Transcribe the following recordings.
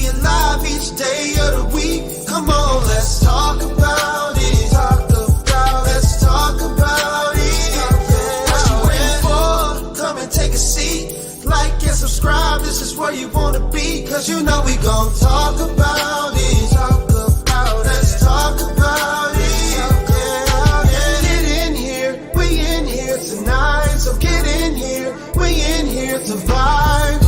you live each day of the week. Come on, let's talk about it. Let's talk about it. What you waiting for? Come and take a seat. Like and subscribe, this is where you wanna be. Cause you know we gon' talk about it. Let's talk about it. Get in here, we in here tonight. So get in here, we in here to vibe.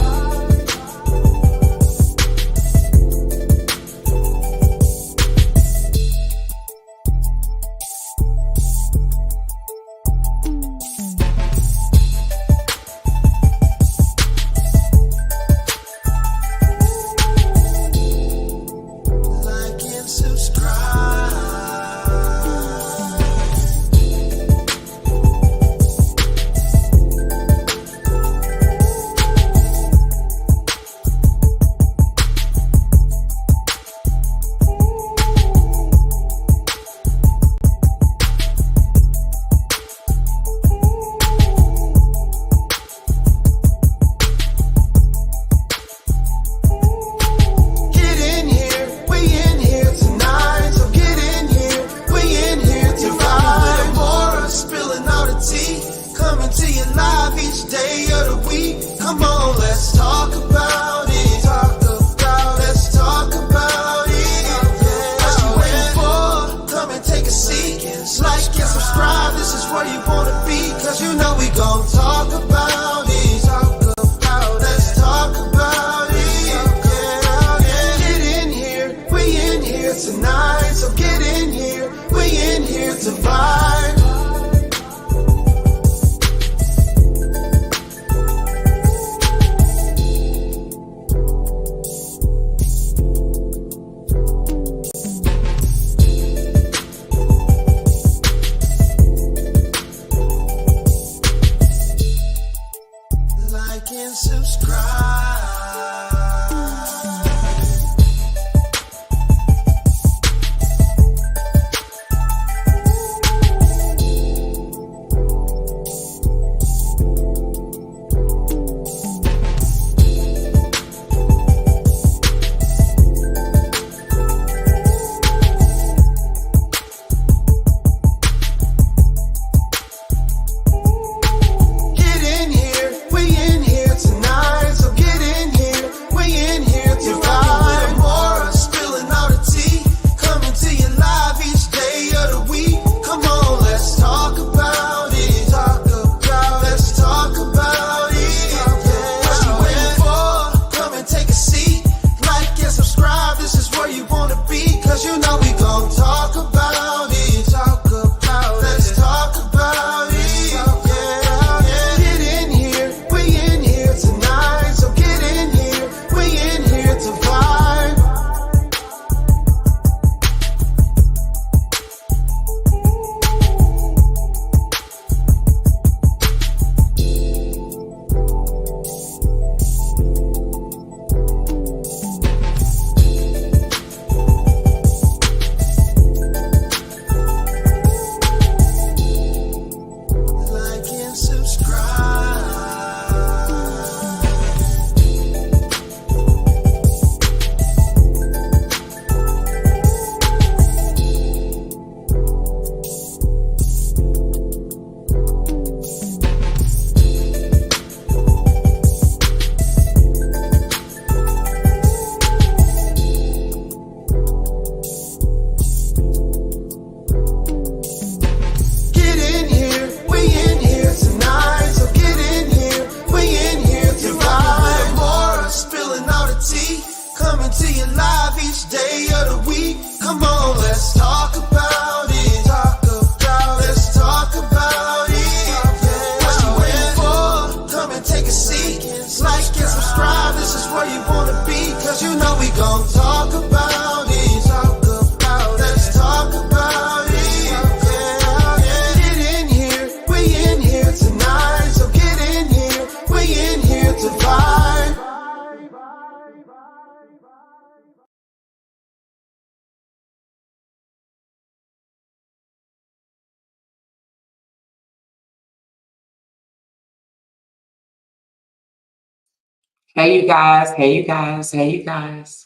Hey, you guys. Hey, you guys. Hey, you guys.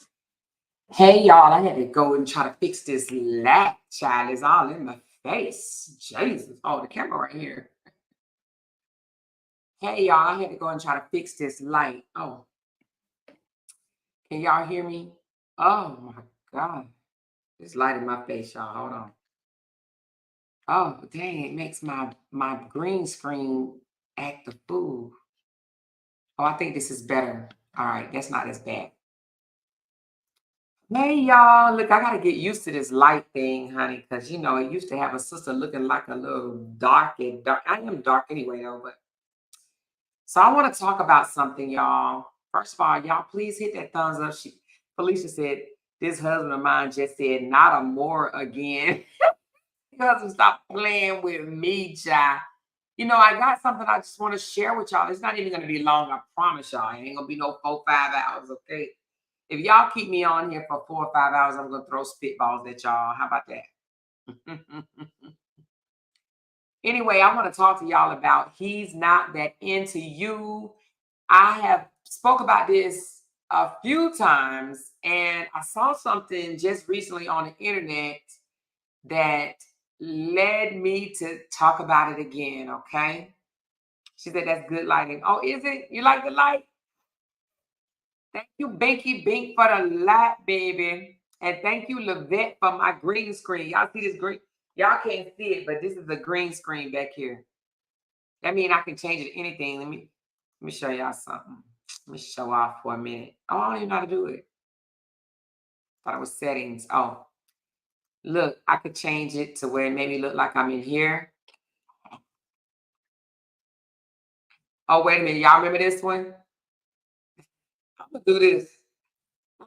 Hey y'all, I had to go and try to fix this light, child. It's all in my face. Jesus. Oh, the camera right here. Hey y'all, I had to go and try to fix this light. Oh, can y'all hear me? Oh my God. This light in my face, y'all. Hold on. Oh, dang, it makes my green screen act the fool. Oh, I think this is better. All right, that's not as bad. Hey y'all, look, I gotta get used to this light thing, honey, because it used to have a sister looking like a little dark and dark. I am dark anyway, though, but so I want to talk about something, y'all. First of all, y'all, please hit that thumbs up. Felicia said, this husband of mine just said, not a more again. Husband, stop playing with me, child. I got something I just want to share with y'all. It's not even going to be long, I promise y'all. It ain't going to be no 4-5 hours, okay? If y'all keep me on here for 4 or 5 hours, I'm going to throw spitballs at y'all. How about that? Anyway, I want to talk to y'all about he's not that into you. I have spoke about this a few times, and I saw something just recently on the internet that led me to talk about it again, okay? She said that's good lighting. Oh, is it? You like the light? Thank you, Binky Bink, for the light, baby. And thank you, Levette, for my green screen. Y'all see this green? Y'all can't see it, but this is a green screen back here. That means I can change it to anything. Let me show y'all something. Let me show off for a minute. Oh, I don't even know how to do it. Thought it was settings. Oh, look, I could change it to where it made me look like I'm in here. Oh, wait a minute. Y'all remember this one? I'm gonna do this.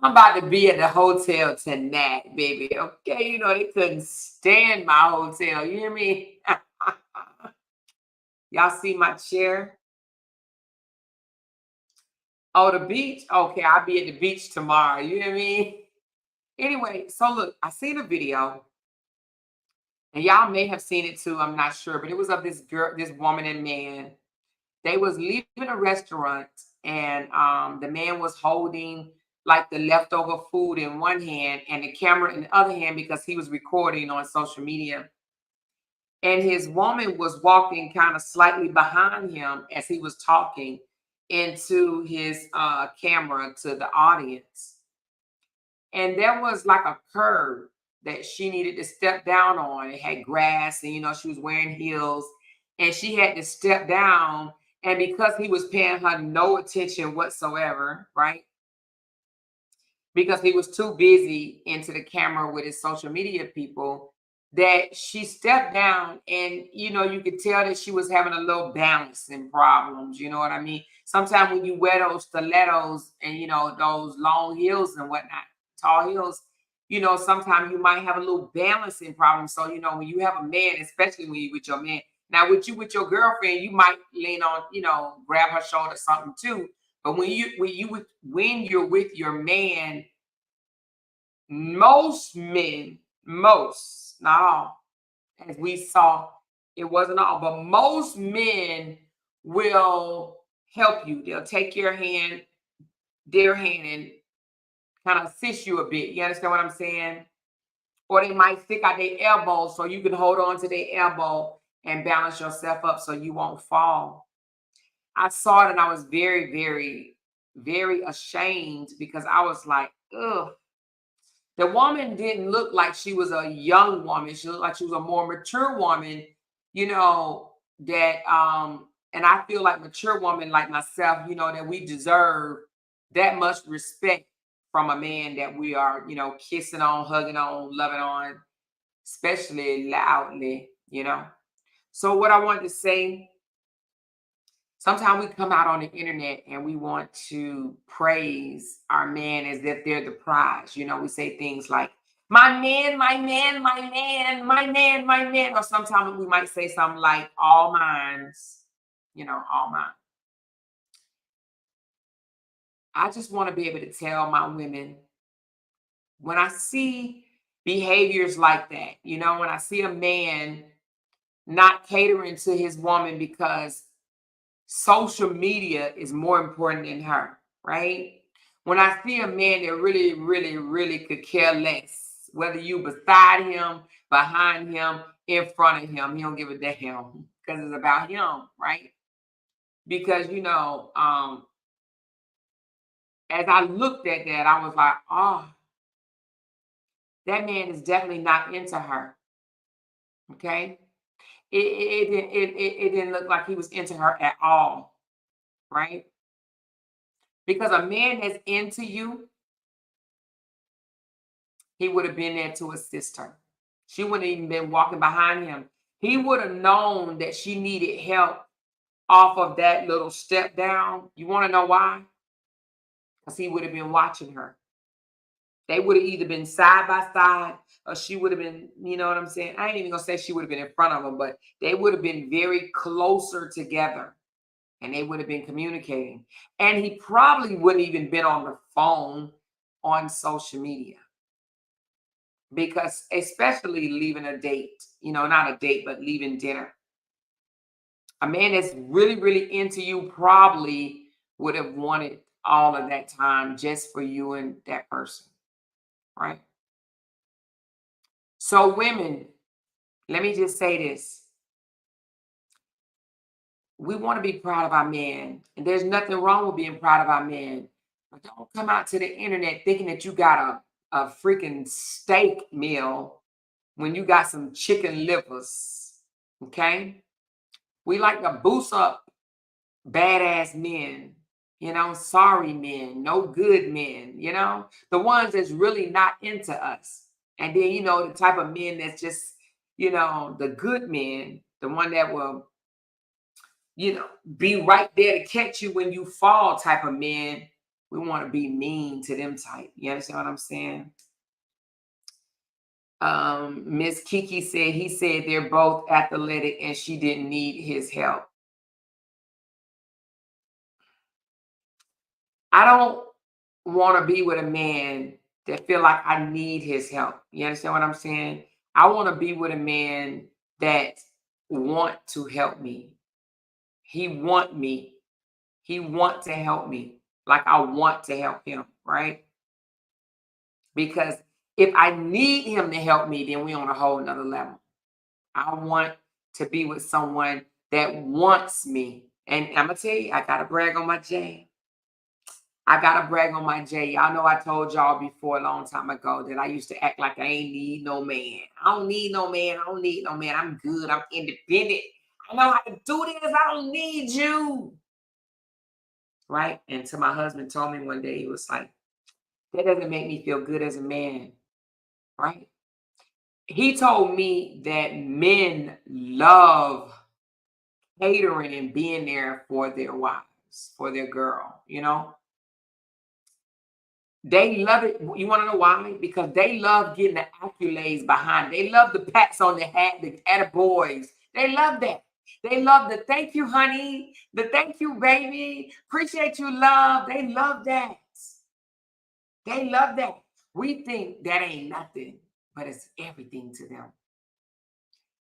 I'm about to be at the hotel tonight, baby. Okay, they couldn't stand my hotel. You hear me? Y'all see my chair? Oh, the beach? Okay, I'll be at the beach tomorrow. You hear me? Anyway, so look, I seen a video, and y'all may have seen it too. I'm not sure, but it was of this girl, this woman and man. They was leaving a restaurant, and the man was holding like the leftover food in one hand and the camera in the other hand because he was recording on social media. And his woman was walking kind of slightly behind him as he was talking into his camera to the audience. And there was like a curb that she needed to step down on. It had grass, and she was wearing heels, and she had to step down. And because he was paying her no attention whatsoever, right? Because he was too busy into the camera with his social media people, that she stepped down, and you could tell that she was having a little balancing problems. You know what I mean? Sometimes when you wear those stilettos and those long heels and whatnot, tall heels, sometimes you might have a little balancing problem. So when you have a man, especially when you with your man, now with your girlfriend, you might lean on, grab her shoulder, something too. But when you're with your man, most men, most, not all, as we saw, it wasn't all, but most men will help you. They'll take their hand, and kind of assist you a bit. You understand what I'm saying? Or they might stick out their elbow so you can hold on to their elbow and balance yourself up so you won't fall. I saw it, and I was very, very, very ashamed because I was like, ugh. The woman didn't look like she was a young woman. She looked like she was a more mature woman, that and I feel like mature woman like myself, that we deserve that much respect from a man that we are, kissing on, hugging on, loving on, especially loudly. So what I wanted to say, sometimes we come out on the internet and we want to praise our man as if they're the prize. We say things like, my man, my man, my man, my man, my man. Or sometimes we might say something like, all mines, all mine. I just want to be able to tell my women, when I see behaviors like that, when I see a man not catering to his woman because social media is more important than her, right? When I see a man that really, really, really could care less, whether you beside him, behind him, in front of him, he don't give a damn because it's about him, right? Because as I looked at that, I was like, oh, that man is definitely not into her. Okay. It didn't look like he was into her at all, right? Because a man that's into you, he would have been there to assist her. She wouldn't even been walking behind him. He would have known that she needed help off of that little step down. You want to know why? Because he would have been watching her. They would have either been side by side or she would have been, you know what I'm saying? I ain't even gonna say she would have been in front of him, but they would have been very closer together and they would have been communicating. And he probably wouldn't even been on the phone on social media. Because especially leaving a date, not a date, but leaving dinner. A man that's really, really into you probably would have wanted all of that time just for you and that person, right? So, women, let me just say this. We want to be proud of our man, and there's nothing wrong with being proud of our man. But don't come out to the internet thinking that you got a freaking steak meal when you got some chicken livers, okay? We like to boost up badass men, sorry men, no good men, the ones that's really not into us. And then, the type of men that's just, the good men, the one that will, be right there to catch you when you fall type of men. We want to be mean to them type. You understand what I'm saying? Miss Kiki said he said they're both athletic and she didn't need his help. I don't want to be with a man that feel like I need his help. You understand what I'm saying? I want to be with a man that want to help me. He want me. He want to help me like I want to help him, right? Because if I need him to help me, then we on a whole nother level. I want to be with someone that wants me. And I'm going to tell you, I got to brag on my J. I got to brag on my J. Y'all know I told y'all before a long time ago that I used to act like I ain't need no man. I don't need no man. I don't need no man. I'm good. I'm independent. I know how to do this. I don't need you. Right? And so my husband told me one day, he was like, that doesn't make me feel good as a man. Right? He told me that men love catering and being there for their wives, for their girl, They love it. You want to know why? Because they love getting the accolades behind it. They love the pats on the hat, the attaboys. They love that. They love the thank you, honey. The thank you, baby. Appreciate you, love. They love that. They love that. We think that ain't nothing, but it's everything to them.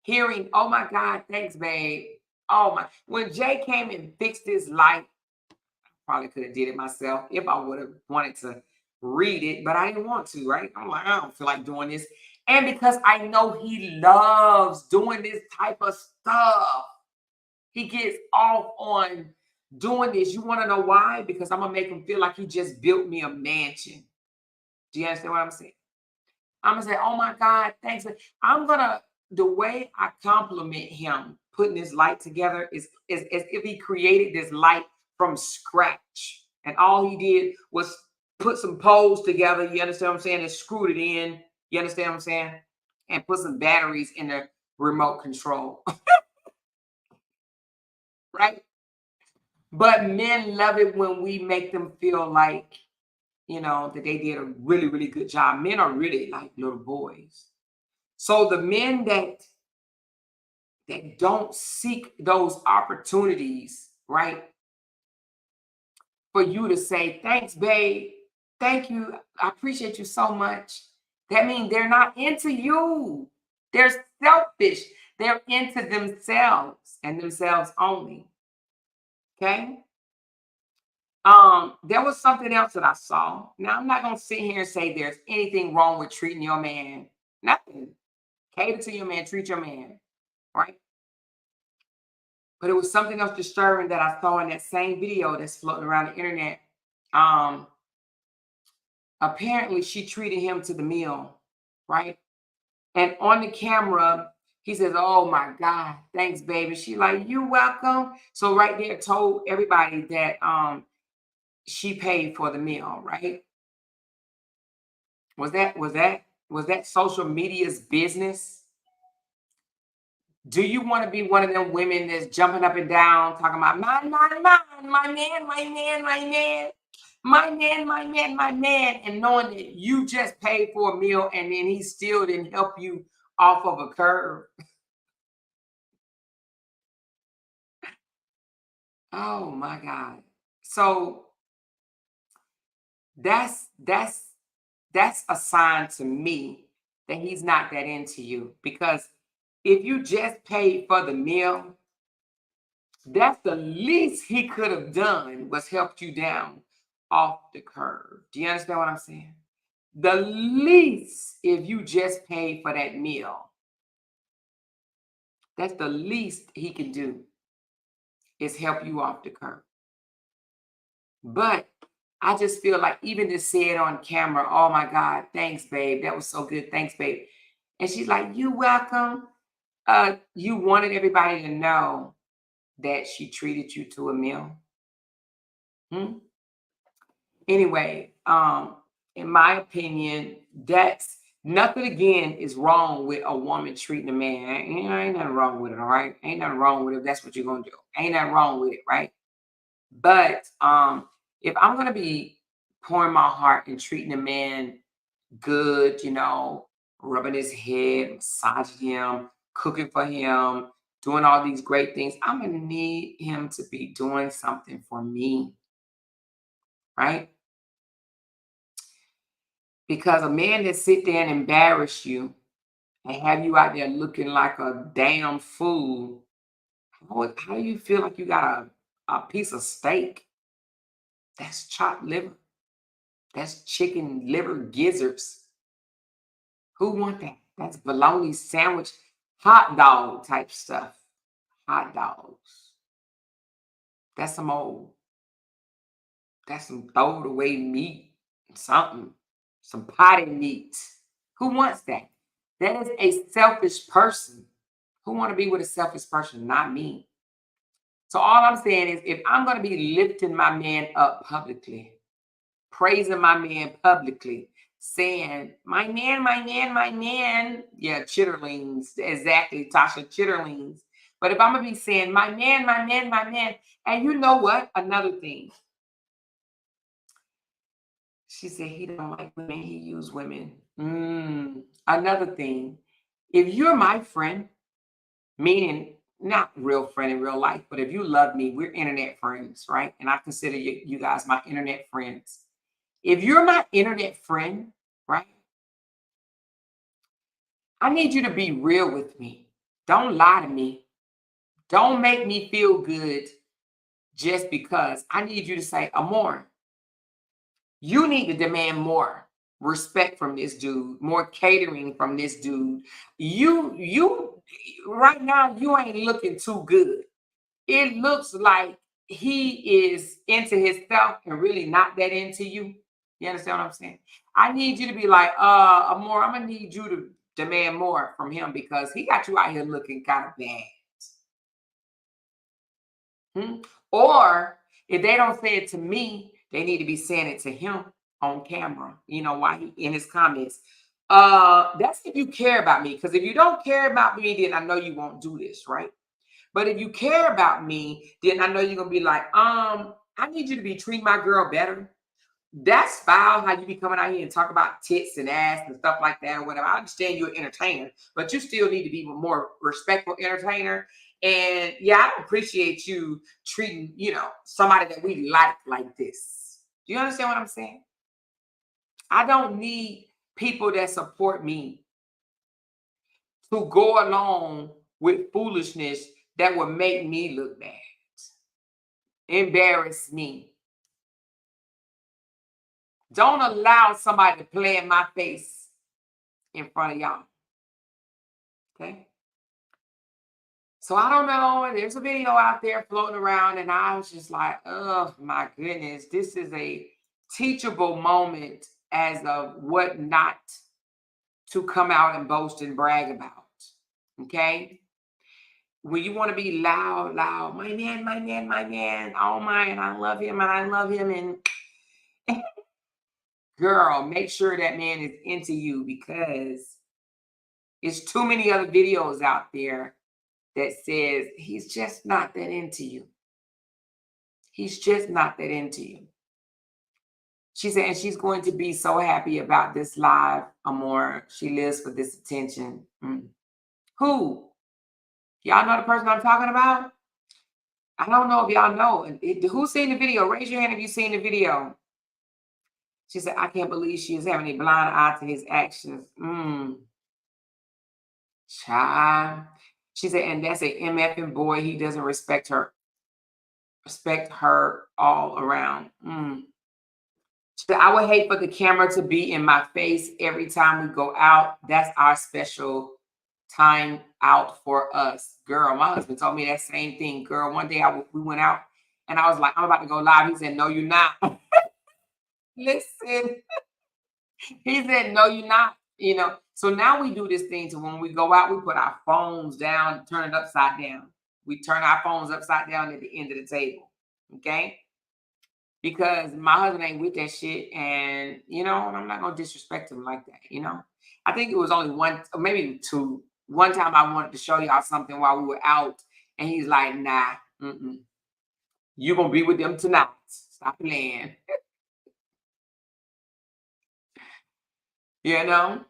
Hearing, oh my God, thanks, babe. Oh my. When Jay came and fixed his light, I probably could have did it myself if I would have wanted to read it, but I didn't want to, right? I'm like, I don't feel like doing this. And because I know he loves doing this type of stuff, he gets off on doing this. You want to know why? Because I'm going to make him feel like he just built me a mansion. Do you understand what I'm saying? I'm going to say, oh my God, thanks. The way I compliment him putting this light together is as if he created this light from scratch. And all he did was put some poles together, you understand what I'm saying, and screwed it in, you understand what I'm saying, and put some batteries in the remote control, right? But men love it when we make them feel like, that they did a really, really good job. Men are really like little boys. So the men that don't seek those opportunities, right, for you to say, thanks, babe, thank you, I appreciate you so much. That means they're not into you. They're selfish. They're into themselves and themselves only. Okay? There was something else that I saw. Now, I'm not gonna sit here and say there's anything wrong with treating your man. Nothing. Cater to your man, treat your man, right? But it was something else disturbing that I saw in that same video that's floating around the internet. Um, Apparently she treated him to the meal, right? And on the camera, he says, "Oh my God, thanks, baby." She like, "You welcome." So right there told everybody that she paid for the meal, right? Was that social media's business? Do you want to be one of them women that's jumping up and down, talking about my man, my man, my man, my man, my man, my man, my man, and knowing that you just paid for a meal and then he still didn't help you off of a curve? Oh my God. So that's that's a sign to me that he's not that into you, because if you just paid for the meal, that's the least he could have done was helped you down off the curve. Do you understand what I'm saying? The least, if you just paid for that meal, that's the least he can do, is help you off the curve. But I just feel like even to say it on camera, "Oh my God, thanks, babe. That was so good. Thanks, babe." And she's like, "You welcome." You wanted everybody to know that she treated you to a meal. Hmm? Anyway, in my opinion, that's nothing again is wrong with a woman treating a man. Ain't nothing wrong with it, all right? Ain't nothing wrong with it if that's what you're gonna do. Ain't nothing wrong with it, right? But if I'm gonna be pouring my heart and treating a man good, rubbing his head, massaging him, cooking for him, doing all these great things, I'm gonna need him to be doing something for me, right? Because a man that sit there and embarrass you and have you out there looking like a damn fool, how do you feel like you got a piece of steak? That's chopped liver. That's chicken liver gizzards. Who want that? That's bologna sandwich, hot dog type stuff. Hot dogs. That's some old, that's some throwed away meat, something, some potted meat. Who wants that? That is a selfish person. Who want to be with a selfish person? Not me. So all I'm saying is, if I'm going to be lifting my man up publicly, praising my man publicly, saying, "My man, my man, my man." Yeah, chitterlings. Exactly, Tasha, chitterlings. But if I'm going to be saying, "My man, my man, my man," and you know what? Another thing. She said he don't like women, he use women. Another thing. If you're my friend, meaning not real friend in real life, but if you love me, we're internet friends, right? And I consider you guys my internet friends. If you're my internet friend, right, I need you to be real with me. Don't lie to me. Don't make me feel good just because. I need you to say, "Amor, you need to demand more respect from this dude, more catering from this dude. You right now, you ain't looking too good. It looks like he is into himself and really not that into you." You understand what I'm saying? I need you to be like, Amor, I'm gonna need you to demand more from him because he got you out here looking kind of bad. Hmm? Or if they don't say it to me, they need to be saying it to him on camera, while he in his comments. That's if you care about me. Because if you don't care about me, then I know you won't do this, right? But if you care about me, then I know you're gonna be like, I need you to be treating my girl better. That's foul how you be coming out here and talk about tits and ass and stuff like that or whatever. I understand you're an entertainer, but you still need to be a more respectful entertainer. And yeah, I don't appreciate you treating, somebody that we like this. Do you understand what I'm saying? I don't need people that support me to go along with foolishness that would make me look bad, embarrass me. Don't allow somebody to play in my face in front of y'all. Okay. So I don't know. There's a video out there floating around, and I was just like, oh my goodness, this is a teachable moment as of what not to come out and boast and brag about. Okay. When you want to be loud, loud, my man, my man, my man, oh my, and I love him, and I love him, and girl, make sure that man is into you, because it's too many other videos out there that says he's just not that into you. He's just not that into you. She said, and she's going to be so happy about this live, Amor. She lives for this attention. Who? Y'all know the person I'm talking about? I don't know if y'all know. Who's seen the video? Raise your hand if you've seen the video. She said, I can't believe she is having a blind eye to his actions. Child. She said, and that's a MFing boy. He doesn't respect her. Respect her all around. She said, I would hate for the camera to be in my face every time we go out. That's our special time out for us. Girl, my husband told me that same thing. Girl, one day we went out and I was like, I'm about to go live. He said, no, you're not. Listen. He said, no, you're not. You know, so now we do this thing to when we go out, we put our phones down, turn it upside down. We turn our phones upside down at the end of the table. Okay. Because my husband ain't with that shit. And, you know, I'm not going to disrespect him like that. You know, I think it was only one, or maybe two. One time I wanted to show y'all something while we were out. And he's like, nah, you're going to be with them tonight. Stop playing. You know?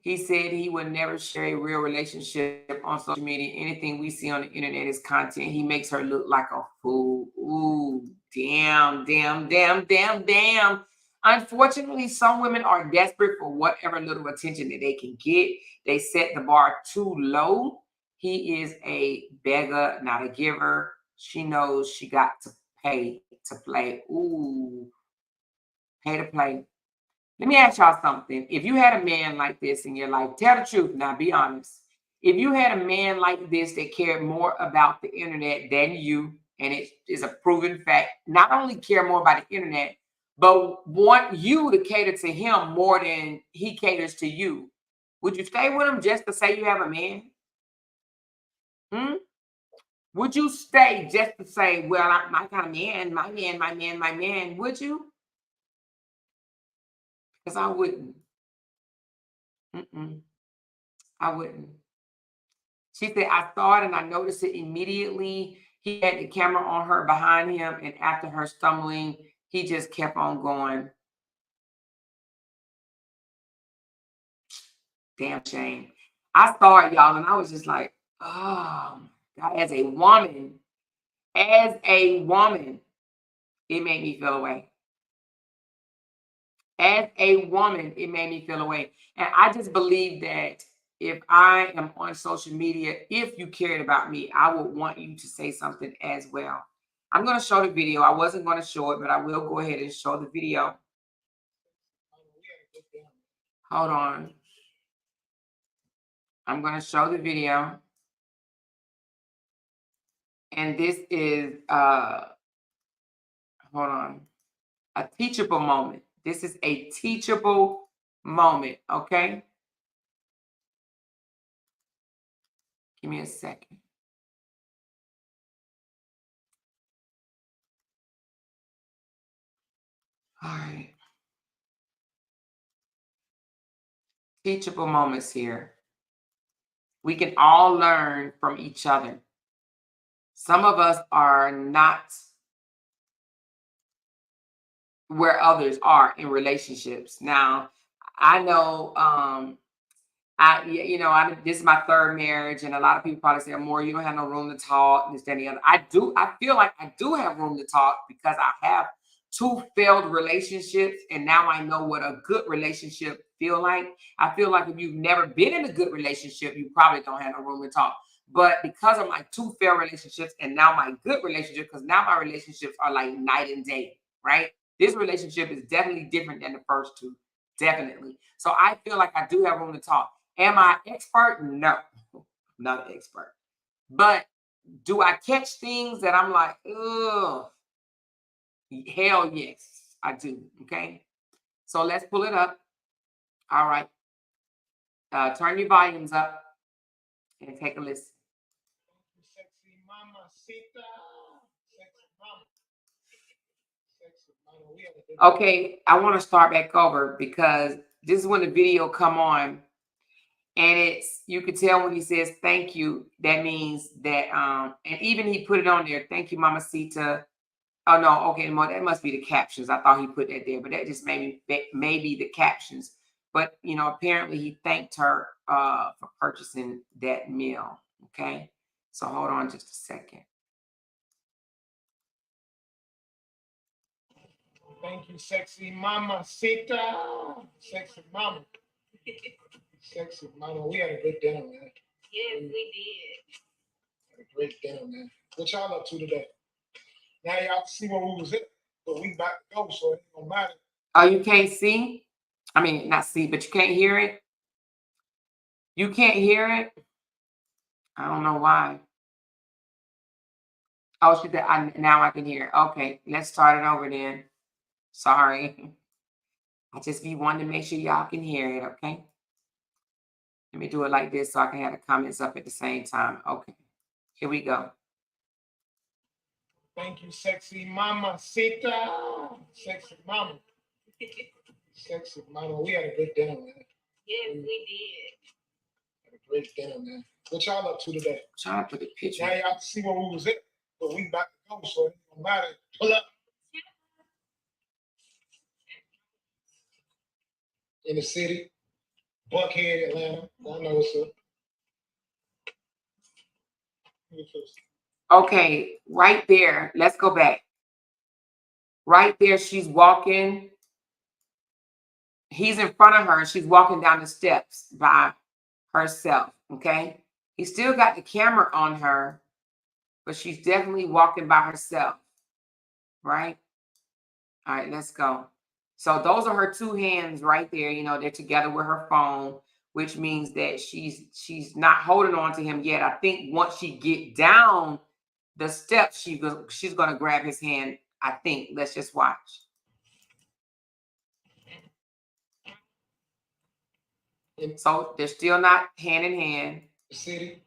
He said he would never share a real relationship on social media. Anything we see on the internet is content. He makes her look like a fool. Ooh, damn, damn, damn, damn, damn. Unfortunately, some women are desperate for whatever little attention that they can get. They set the bar too low. He is a beggar, not a giver. She knows she got to pay to play. Ooh, pay to play. Let me ask y'all something. If you had a man like this in your life, tell the truth now, be honest. If you had a man like this that cared more about the internet than you, and it is a proven fact, not only care more about the internet, but want you to cater to him more than he caters to you, would you stay with him just to say you have a man? Would you stay just to say, well, I'm my kind of man, my man, my man, my man? Would you? Because I wouldn't. I wouldn't. She said, I saw it and I noticed it immediately. He had the camera on her behind him, and after her stumbling, he just kept on going. Damn shame. I saw it, y'all, and I was just like, oh, God, as a woman, it made me feel away. As a woman, it made me feel away. And I just believe that if I am on social media, if you cared about me, I would want you to say something as well. I'm going to show the video. I wasn't going to show it, but I will go ahead and show the video. Hold on. I'm going to show the video. And this is, hold on, a teachable moment. This is a teachable moment, okay? Give me a second. All right. Teachable moments here. We can all learn from each other. Some of us are not where others are in relationships. Now, I know this is my third marriage, and a lot of people probably say, more, you don't have no room to talk, this, that, and the other. I feel like I do have room to talk because I have 2 failed relationships, and now I know what a good relationship feel like. I feel like if you've never been in a good relationship, you probably don't have no room to talk. But because of my 2 failed relationships and now my good relationship, because now my relationships are like night and day, right? This relationship is definitely different than the first two. Definitely. So I feel like I do have room to talk. Am I an expert? No, not an expert. But do I catch things that I'm like, ugh? Hell yes, I do. Okay. So let's pull it up. All right. Turn your volumes up and take a listen. Sexy mama, Sita. Sexy mama. Sexy mama. We have a good Okay, I want to start back over because this is when the video come on, and it's, you can tell when he says thank you, that means that and even he put it on there, thank you, Mamacita. Oh no, okay, that must be the captions. I thought he put that there, but that just maybe the captions. But you know, apparently he thanked her for purchasing that meal. Okay, so hold on just a second. Thank you, sexy mama, Sita. Sexy mama. Sexy mama. We had a good dinner, man. Yes, we did. Had a great dinner, man. What y'all up to today? Now y'all see where we was at, but we about to go, so it ain't gonna matter. Oh, you can't see? I mean, not see, but you can't hear it? You can't hear it? I don't know why. Oh, now I can hear it. Okay, let's start it over then. Sorry. I just be wanting to make sure y'all can hear it, okay? Let me do it like this so I can have the comments up at the same time. Okay, here we go. Thank you, sexy mama, Sita. Sexy mama. Sexy mama. We had a good dinner, man. Yes, we did. Had a great dinner, man. What y'all up to today? Trying to put the picture. Now y'all see where we was at, but we about to go, so it ain't gonna matter. Pull up. In the city, Buckhead, Atlanta. I know what's up. Okay, right there. Let's go back. Right there, she's walking. He's in front of her. She's walking down the steps by herself, okay? He still got the camera on her, but she's definitely walking by herself, right? All right, let's go. So those are her two hands right there. You know, they're together with her phone, which means that she's not holding on to him yet. I think once she get down the steps, she's gonna grab his hand. I think. Let's just watch. So they're still not hand in hand. The city,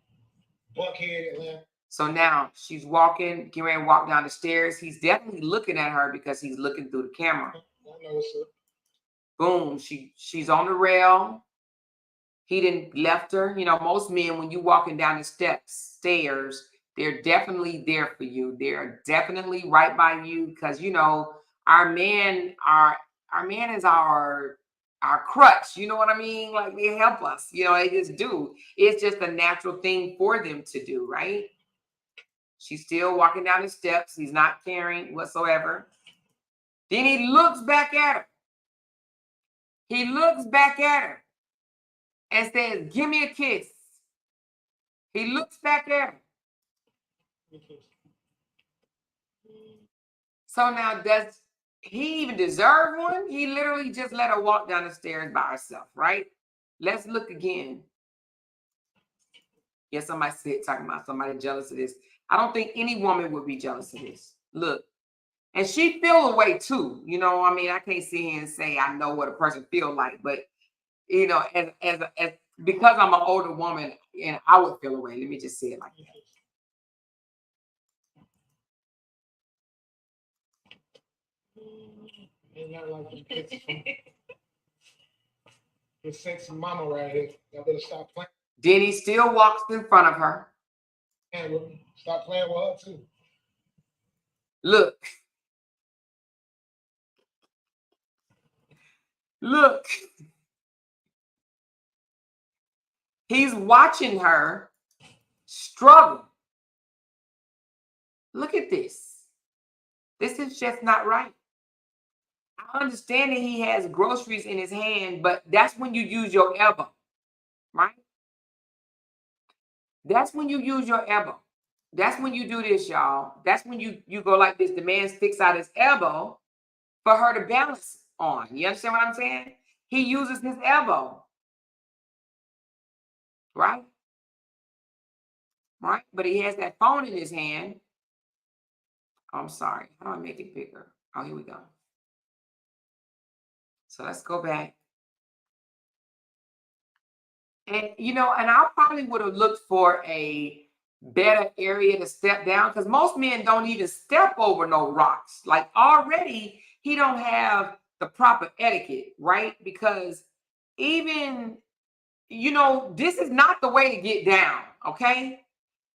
Buckhead, Atlanta. So now she's walking, getting ready to walk down the stairs. He's definitely looking at her because he's looking through the camera. I know what's up. Boom, she's on the rail. He didn't left her. You know, most men, when you walking down the stairs, they're definitely there for you. They're definitely right by you because, you know, our man is our crutch. You know what I mean? Like, they help us. You know, they just do. It's just a natural thing for them to do, right? She's still walking down the steps. He's not caring whatsoever. Then he looks back at her. He looks back at her and says, "Give me a kiss." He looks back at her. So now, does he even deserve one? He literally just let her walk down the stairs by herself, right? Let's look again. Yeah, somebody said, talking about somebody jealous of this. I don't think any woman would be jealous of this. Look. And she feel a way too. You know, I mean, I can't sit here and say I know what a person feel like, but you know, as because I'm an older woman and I would feel a way. Let me just say it like that. Ain't nothing like them pictures from the sexy mama right here. Y'all better stop playing. Then he still walks in front of her. With me. Stop playing with her too. Look. Look. He's watching her struggle. Look at this. This is just not right. I understand that he has groceries in his hand, but that's when you use your elbow, right? That's when you use your elbow. That's when you do this, y'all. That's when you go like this. The man sticks out his elbow for her to balance on. You understand what I'm saying? He uses his elbow. Right? Right? But he has that phone in his hand. Oh, I'm sorry. How do I make it bigger? Oh, here we go. So let's go back. And, you know, and I probably would have looked for a better area to step down because most men don't even step over no rocks. Like already, he don't have the proper etiquette, right? Because even, you know, this is not the way to get down, okay?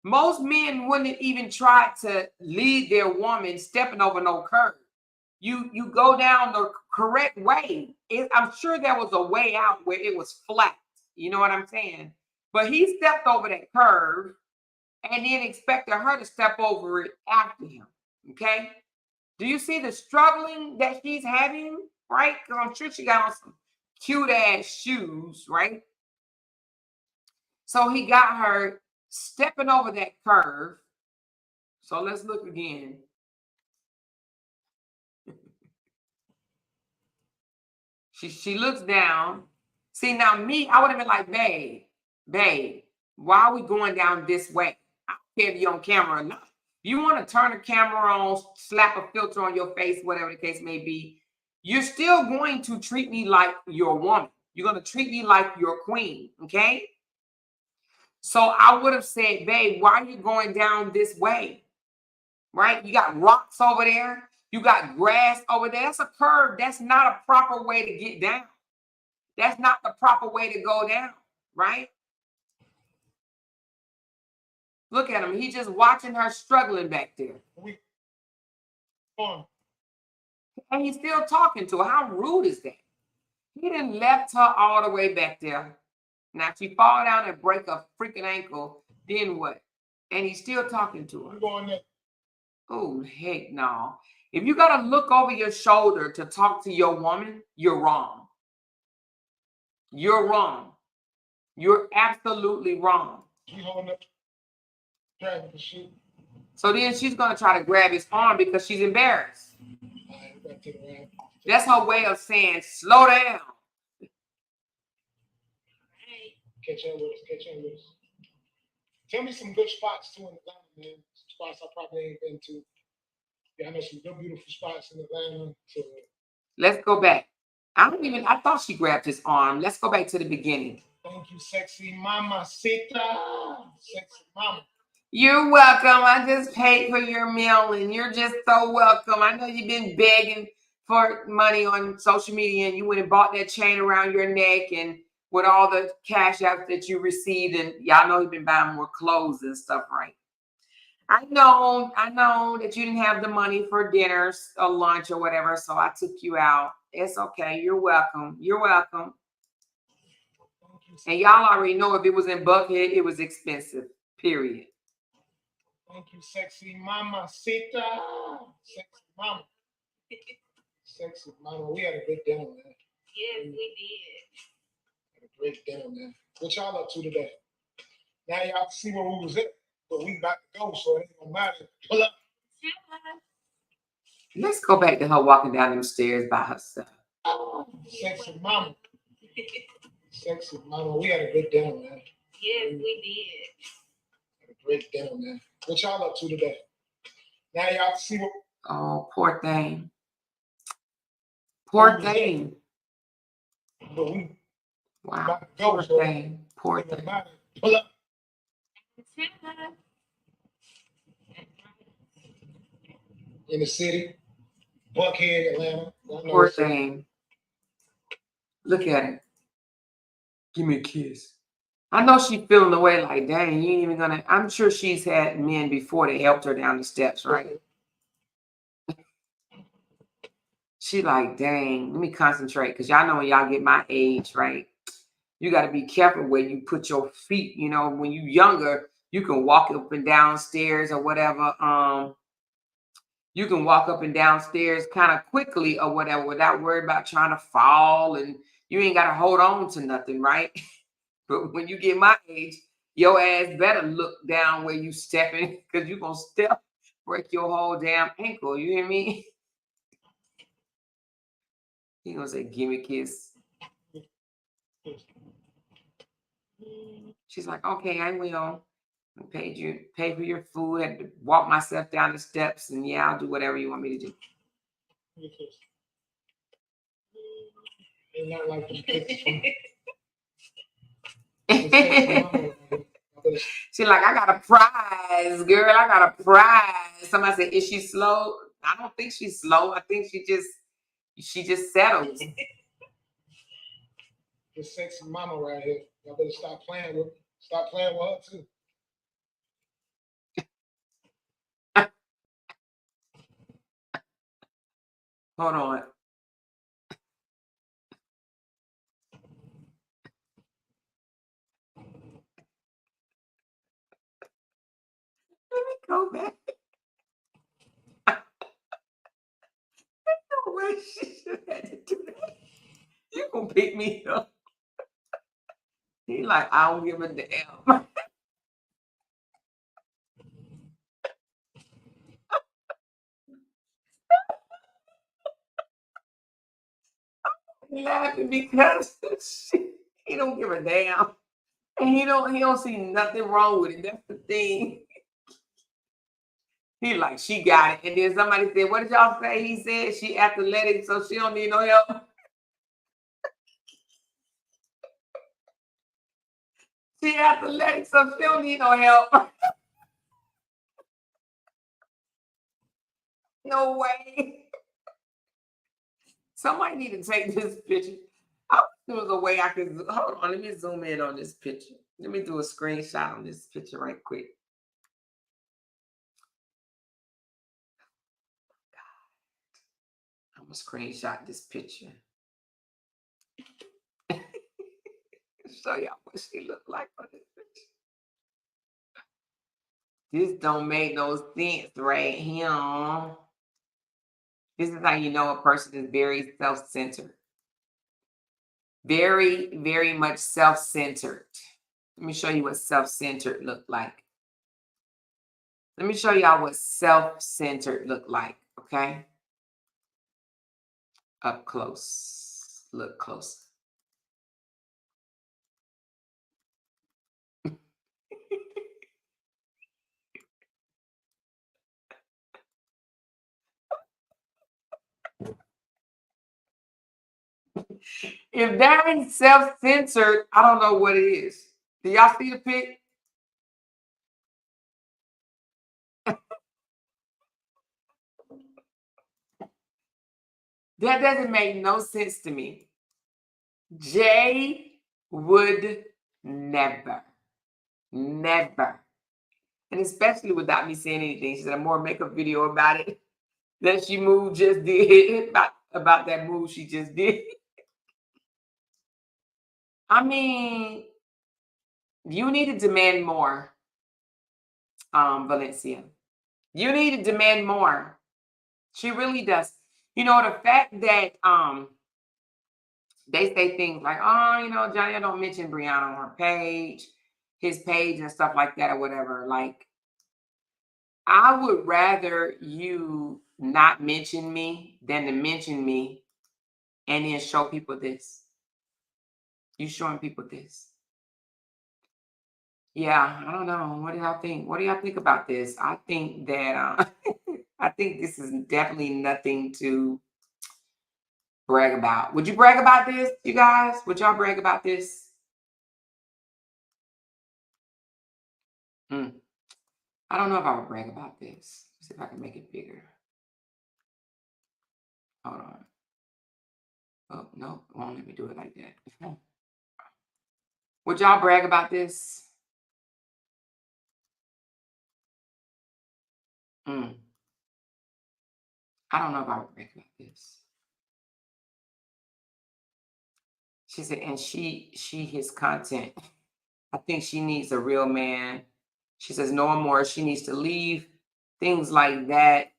Most men wouldn't even try to lead their woman stepping over no curb. You go down the correct way. I'm sure there was a way out where it was flat. You know what I'm saying? But he stepped over that curve and then expected her to step over it after him. Okay? Do you see the struggling that she's having? Right? Because I'm sure she got on some cute ass shoes, right? So he got her stepping over that curve. So let's look again. She looks down. See, now me, I would have been like, babe, why are we going down this way? I don't care if you're on camera or not. You want to turn the camera on, slap a filter on your face, whatever the case may be. You're still going to treat me like your woman. You're going to treat me like your queen, okay? So I would have said, babe, why are you going down this way? Right? You got rocks over there. You got grass over there. That's a curve. That's not a proper way to get down. That's not the proper way to go down, right? Look at him. He's just watching her struggling back there. And he's still talking to her. How rude is that? He didn't left her all the way back there. Now, if she fall down and break a freaking ankle, then what? And he's still talking to her. Oh, heck no. If you got to look over your shoulder to talk to your woman, you're wrong. You're wrong. You're absolutely wrong. So then she's going to try to grab his arm because she's embarrassed. That's her way of saying, slow down. Catch up with us. Tell me some good spots too in Atlanta, man. Some spots I probably ain't been to. Yeah, I know some good, beautiful spots in Atlanta. So let's go back. I thought she grabbed his arm. Let's go back to the beginning. Thank you, sexy mama, Sita. Sexy mama. You're welcome. I just paid for your meal and you're just so welcome. I know you've been begging for money on social media and you went and bought that chain around your neck and with all the cash apps that you received, and y'all know you've been buying more clothes and stuff, right? I know that you didn't have the money for dinners or lunch or whatever, so I took you out. It's okay. You're welcome. You're welcome. And y'all already know if it was in Buckhead, it was expensive, period. Thank you, sexy mama, Sita. Sexy mama. Sexy mama. We had a good dinner, man. Yes, we did. Had a great dinner, man. What y'all up to today? Now y'all see where we was at, but we about to go, so it ain't gonna matter. Pull up. Let's go back to her walking down them stairs by herself. Sexy mama. Sexy mama. We had a good dinner, man. Yes, we did. Had a great dinner, man. What y'all up to today? Now y'all see what. Oh, poor thing. Poor thing. But we wow. about to go, Poor so thing. Poor thing. Pull up. In the city, Buckhead, Atlanta. Poor thing. Look at it. Give me a kiss. I know she's feeling the way like, dang, you ain't even gonna. I'm sure she's had men before that helped her down the steps, right? She like, dang, let me concentrate. Because y'all know when y'all get my age, right? You got to be careful where you put your feet. You know, when you younger, you can walk up and down stairs or whatever. You can walk up and down stairs kind of quickly or whatever without worrying about trying to fall. And you ain't got to hold on to nothing, right? But when you get my age, your ass better look down where you stepping because you're going to step, break your whole damn ankle. You hear me? He gonna say, "Give me a kiss." She's like, "Okay, I will. I pay for your food. I had to walk myself down the steps, and yeah, I'll do whatever you want me to do." Ain't not like them kisses from She's like, "I got a prize, girl. I got a prize." Somebody said, "Is she slow?" I don't think she's slow. I think she just settles. This sexy mama right here. Y'all better stop playing with her too. Hold on. Let me go back. No way she should have had to do that. You gonna pick me up? He like, "I don't give a damn." Laughing because he don't give a damn, and he don't see nothing wrong with it. That's the thing. He like, "She got it," and then somebody said, "What did y'all say?" He said, "She athletic, so she don't need no help." She athletic, so she don't need no help. No way. Somebody need to take this picture. I wish there was a way I could hold on. Let me zoom in on this picture. Let me do a screenshot on this picture right quick. I'm gonna screenshot this picture. Show y'all what she look like on this picture. This don't make no sense right here. This is how you know a person is very self-centered. Very, very much self-centered. Let me show you what self-centered look like. Let me show y'all what self-centered look like, okay? Up close. Look close. If that ain't self-centered, I don't know what it is. Do y'all see the pic? That doesn't make no sense to me. Jay would never, never, and especially without me saying anything. She said a more makeup video about it that she moved just did about that move she just did. I mean, you need to demand more, Valencia. You need to demand more. She really does. You know, the fact that they say things like, "Oh, you know, Johnny, I don't mention Brianna on her page, his page and stuff like that or whatever." Like, I would rather you not mention me than to mention me and then show people this. You showing people this. Yeah, I don't know. What do y'all think? What do y'all think about this? I think that I think this is definitely nothing to brag about. Would you brag about this, you guys? Would y'all brag about this? I don't know if I would brag about this. Let's see if I can make it bigger. Hold on. Oh, no, it won't let me do it like that. Would y'all brag about this? I don't know if I would brag about this. She said, and she his content. I think she needs a real man. She says, no more. She needs to leave. Things like that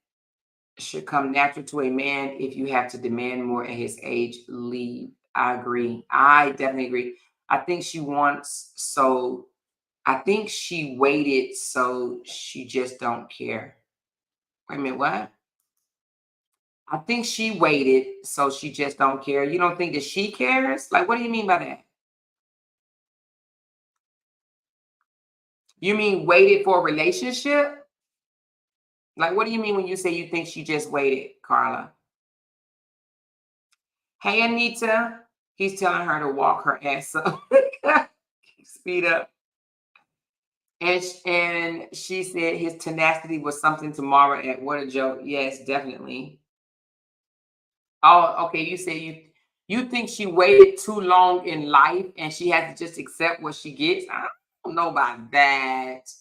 should come natural to a man. If you have to demand more at his age, leave. I agree. I definitely agree. I think she wants, so I think she waited so she just don't care. Wait a minute, what? I think she waited, so she just don't care. You don't think that she cares? Like, what do you mean by that? You mean waited for a relationship? Like, what do you mean when you say you think she just waited, Carla? Hey, Anita. He's telling her to walk her ass up. Speed up. And she said his tenacity was something to marvel at. What a joke. Yes, definitely. Oh, okay. You say you think she waited too long in life and she has to just accept what she gets? I don't know about that.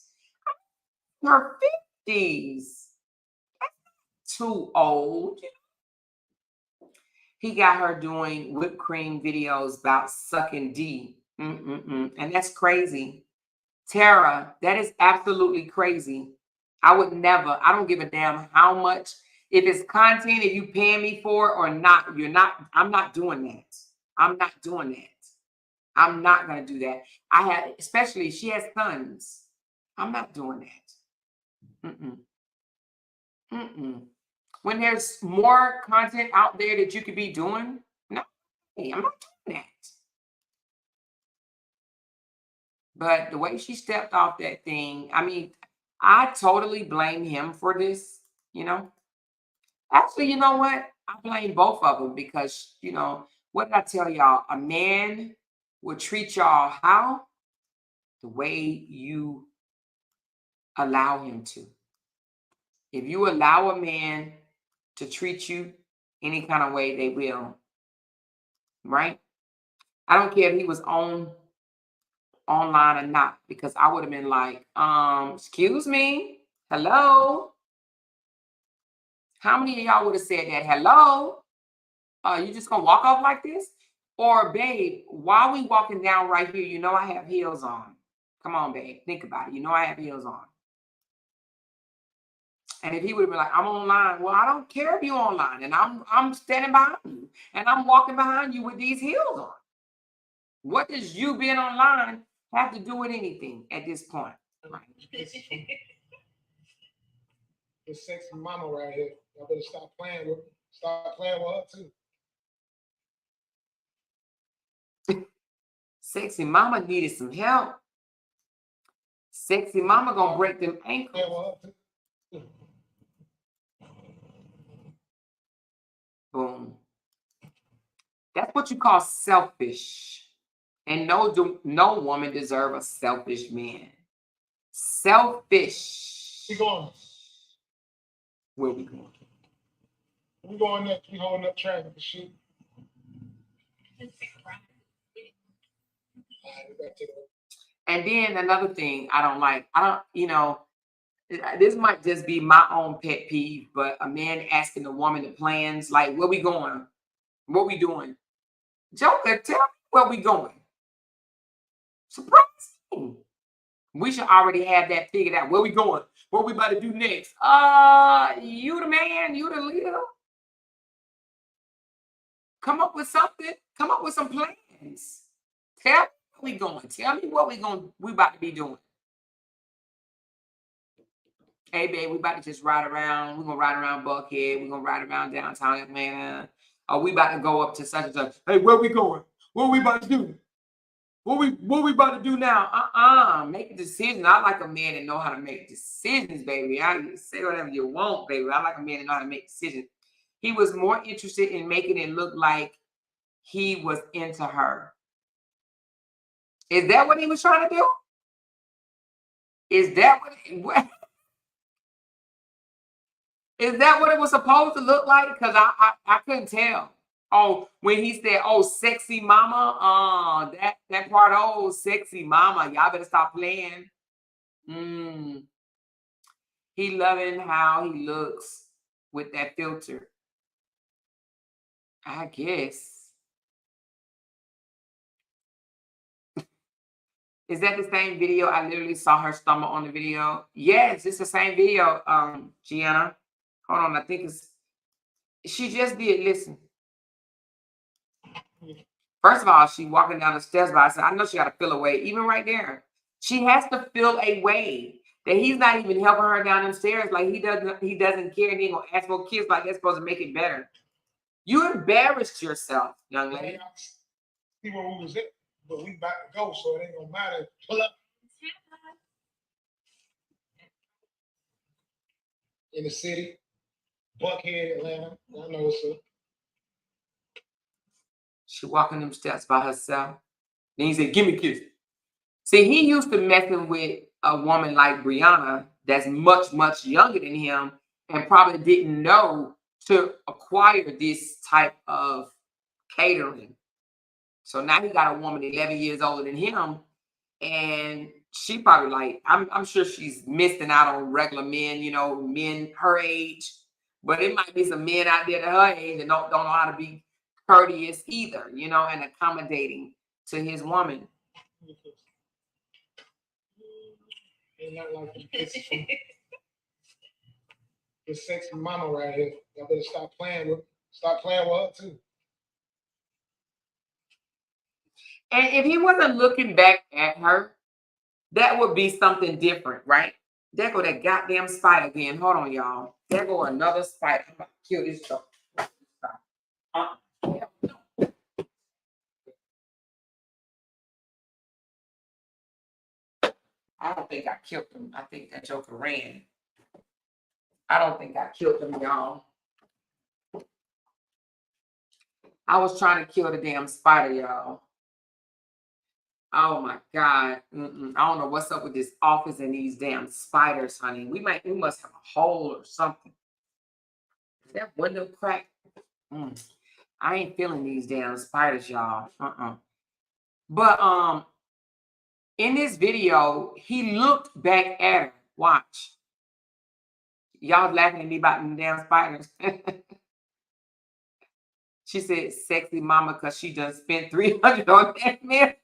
Her 50s. Too old. He got her doing whipped cream videos about sucking D. And that's crazy. Tara, that is absolutely crazy. I would never, I don't give a damn how much, if it's content, if you paying me for it or not, I'm not doing that. I'm not doing that. I'm not going to do that. Especially she has sons. I'm not doing that. When there's more content out there that you could be doing, no, I'm not doing that. But the way she stepped off that thing, I mean, I totally blame him for this, you know. Actually, you know what? I blame both of them because, you know, what did I tell y'all? A man will treat y'all how? The way you allow him to. If you allow a man to treat you any kind of way, they will. Right? I don't care if he was online or not, because I would have been like, excuse me, hello. How many of y'all would have said that? Hello? You just gonna walk off like this? Or babe, while we walking down right here, you know I have heels on. Come on, babe, think about it. You know I have heels on. And if he would have been like, I'm online, well, I don't care if you're online, and I'm standing behind you, and I'm walking behind you with these heels on. What does you being online have to do with anything at this point? Right. This sexy mama right here. Y'all better stop playing with her. Stop playing with her too. Sexy mama needed some help. Sexy mama gonna break them ankles. Boom. That's what you call selfish. And no woman deserves a selfish man. Selfish. We going. Where we going? We going next. We holding up traffic for shit. And then another thing I don't like, you know, this might just be my own pet peeve, but a man asking a woman the plans, like, where we going? What we doing? Joker, tell me where we going. Surprising. We should already have that figured out. Where we going? What we about to do next? You the man, you the leader. Come up with something. Come up with some plans. Tell me where we going. Tell me what we about to be doing. Hey, babe, we about to just ride around. We're going to ride around Buckhead. We're going to ride around downtown Atlanta. Or we about to go up to such and such. Hey, where we going? What we about to do? What we about to do now? Make a decision. I like a man that know how to make decisions, baby. I say whatever you want, baby. I like a man that know how to make decisions. He was more interested in making it look like he was into her. Is that what he was trying to do? Is that what is that what it was supposed to look like? Because I couldn't tell. Oh, when he said, "Oh, sexy mama," that part, "Oh, sexy mama," y'all better stop playing. He loving how he looks with that filter, I guess. Is that the same video? I literally saw her stomach on the video. Yes, it's the same video, Gianna. Hold on, I think she just did. Listen. First of all, she walking down the stairs by herself. I know she got to feel a way. Even right there, she has to feel a way. that he's not even helping her down them stairs. Like he doesn't care, and he ain't gonna ask for kids like that's supposed to make it better. You embarrassed yourself, young lady. See where we was at, but we about to go, so it ain't gonna matter. Pull up in the city, Buckhead, Atlanta. I know what's up. She walking them steps by herself. Then he said, "Give me a kiss." See, he used to messing with a woman like Brianna that's much, much younger than him and probably didn't know to acquire this type of catering. So now he got a woman 11 years older than him, and she probably like, I'm sure she's missing out on regular men, you know, men her age, but it might be some men out there at her age that don't know how to be courteous either, you know, and accommodating to his woman. Ain't nothing like them kisses from this sexy mama right here. Y'all better stop playing with her too. And if he wasn't looking back at her, that would be something different, right? There go that goddamn spider again. Hold on, y'all. There go another spider. I'm about to kill this stuff. I don't think I killed him. I think that joker ran. I don't think I killed him, y'all. I was trying to kill the damn spider, y'all. Oh my God. I don't know what's up with this office and these damn spiders, honey. We must have a hole or something. Is that window crack? I ain't feeling these damn spiders, y'all. But in this video, he looked back at her. Watch. Y'all laughing at me about them damn spiders. She said, "Sexy mama," because she just spent $300 on that man.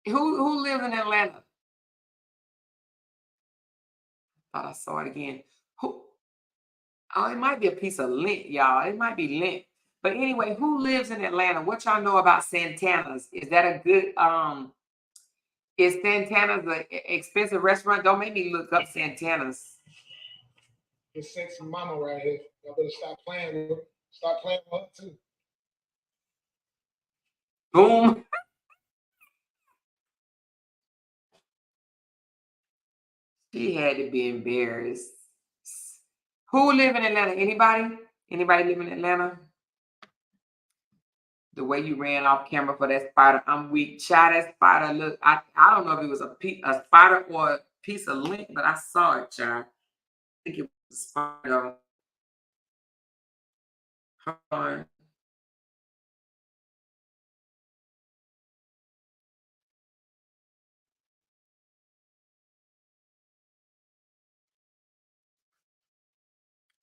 Who lives in Atlanta? Thought I saw it again. Who? Oh, it might be a piece of lint, y'all. It might be lint. But anyway, who lives in Atlanta? What y'all know about Santana's? Is that a good is Santana's an expensive restaurant? Don't make me look up Santana's. This sexy mama right here. Y'all better stop playing with her too. Boom. She had to be embarrassed. Who live in Atlanta? Anybody? Anybody live in Atlanta? The way you ran off camera for that spider, I'm weak. Child, that spider, look, I don't know if it was a spider or a piece of lint, but I saw it, child. I think it was a spider. Hold on.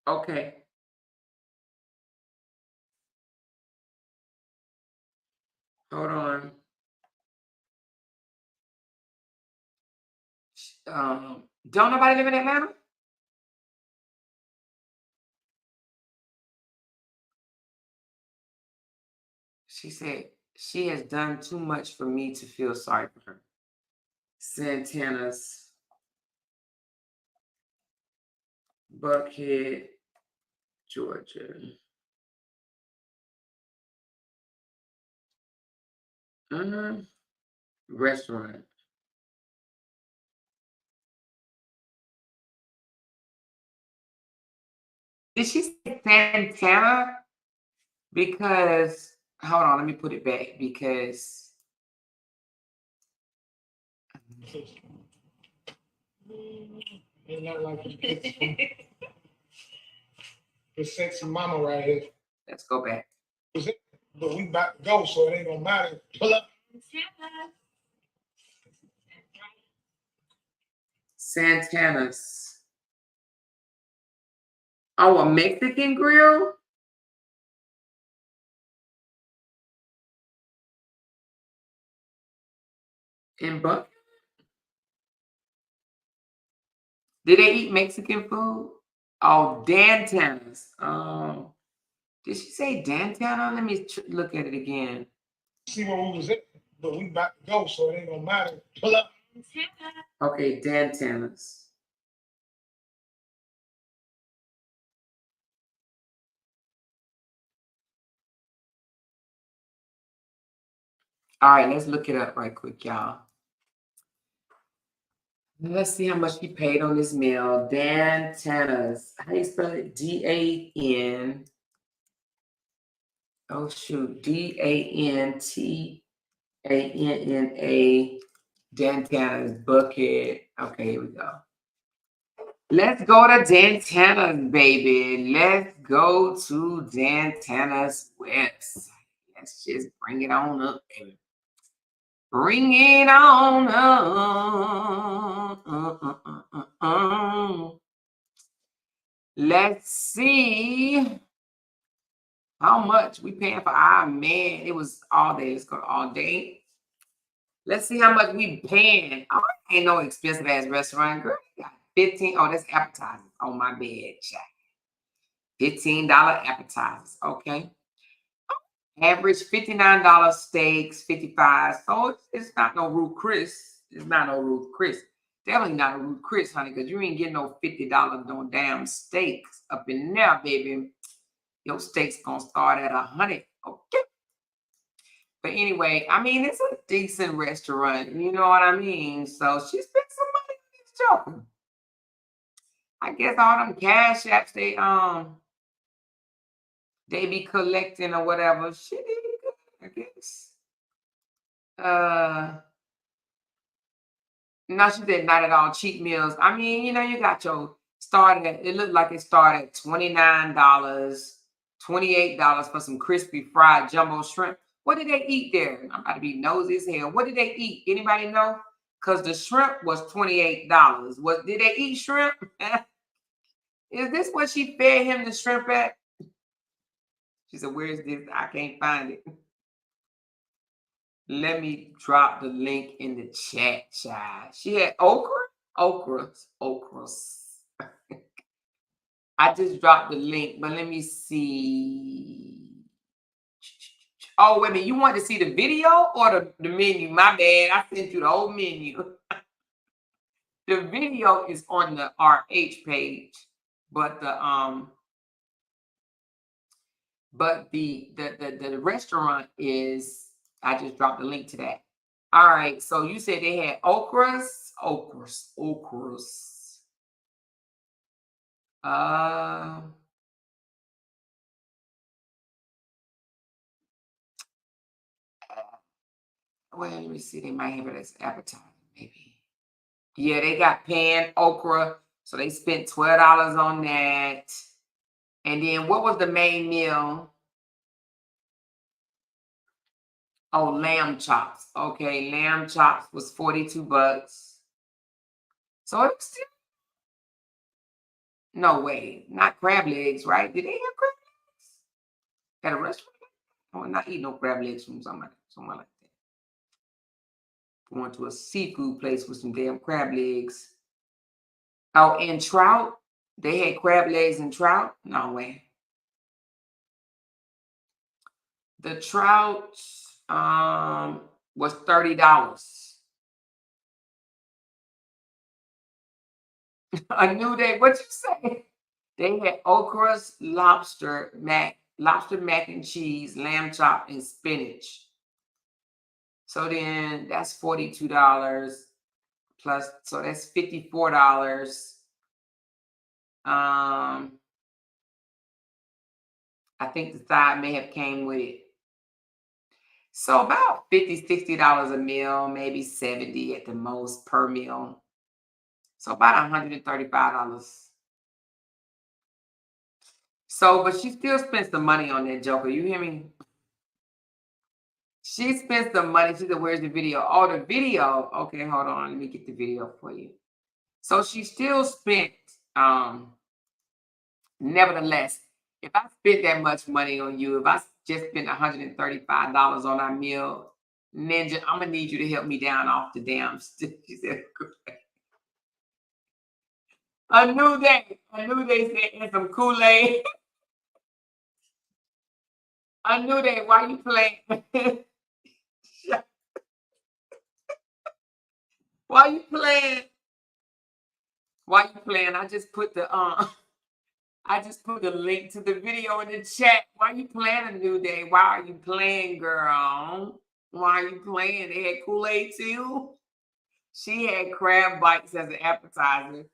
Okay. Hold on. Don't nobody live in Atlanta? She said, "She has done too much for me to feel sorry for her." Santana's, Buckhead, Georgia. Restaurant. Did she say Santana? Because, hold on, let me put it back because Ain't nothing like them kisses from this sexy mama right here. let's go back. But we about to go, so it ain't gonna matter. Pull up. Santana's. Oh, a Mexican grill? In Buckhead? Did they eat Mexican food? Oh, Dantana's. Oh, did she say Dantana? Let me look at it again. See where we was at, but we about to go, so it ain't gonna matter. Pull up. Okay, Dantana's. All right, let's look it up right quick, y'all. Let's see how much he paid on this meal. Dantana's. How you spell it? D-A-N. Oh, shoot. D-A-N-T-A-N-N-A. Dantana's bucket. Okay, here we go. Let's go to Dantana's, baby. Let's go to Dantana's website. Let's just bring it on up, baby. Bring it on up. Let's see how much we paying for our man. It was all day. Let's go to all day. Let's see how much we paying. Oh, ain't no expensive ass restaurant, girl. You got 15. Oh, that's appetizers on my bed, child. $15 appetizers, okay. Average $59 steaks, 55. So it's not no Ruth Chris. It's not no Ruth Chris. Definitely not a Ruth Chris, honey, because you ain't getting no $50 no damn steaks up in there, baby. Your steaks gonna start at 100, okay. But anyway, I mean, it's a decent restaurant, you know what I mean? So she spent some money on this joke. I guess all them cash apps they be collecting or whatever. She did good, I guess. No, she did not at all cheap meals. I mean, you know, you got your started. It looked like it started at $29, $28 for some crispy fried jumbo shrimp. What did they eat there? I'm about to be nosy as hell. What did they eat? Anybody know? Because the shrimp was $28. Did they eat shrimp? Is this what she fed him the shrimp at? She said, "Where's this? I can't find it." Let me drop the link in the chat, child. She had okras. I just dropped the link, but let me see. Oh, wait a minute. You want to see the video or the menu? My bad. I sent you the whole menu. The video is on the RH page, but the restaurant is, I just dropped the link to that. All right, so you said they had okras. Well, let me see. They might have it as appetizer, maybe. Yeah, they got pan okra, so they spent $12 on that. And then what was the main meal? Oh, lamb chops. Okay, lamb chops was $42. So it's still, no way, not crab legs, right? Did they have crab legs at a restaurant? Oh, not eat no crab legs from someone like that. Going to a seafood place with some damn crab legs. Oh, and trout. They had crab legs and trout. No way. The trout was $30. A new day. What you say? They had okras, lobster mac and cheese, lamb chop, and spinach. So then that's $42 plus. So that's $54. I think the side may have came with it. So about $50, $60 a meal, maybe $70 at the most per meal. So about $135. So, but she still spends the money on that joker. You hear me? She spends the money. She said, "Where's the video?" Oh, the video. Okay, hold on. Let me get the video for you. So she still spent, nevertheless, if I spent that much money on you, if I just spent $135 on our meal, Ninja, I'm gonna need you to help me down off the damn stick. She said, a new day said, and some Kool-Aid. I knew that. Why you playing? Why Why you playing? Why you playing? I just put the link to the video in the chat. Why you playing a new day? Why are you playing, girl? Why are you playing? They had Kool-Aid too. She had crab bites as an appetizer.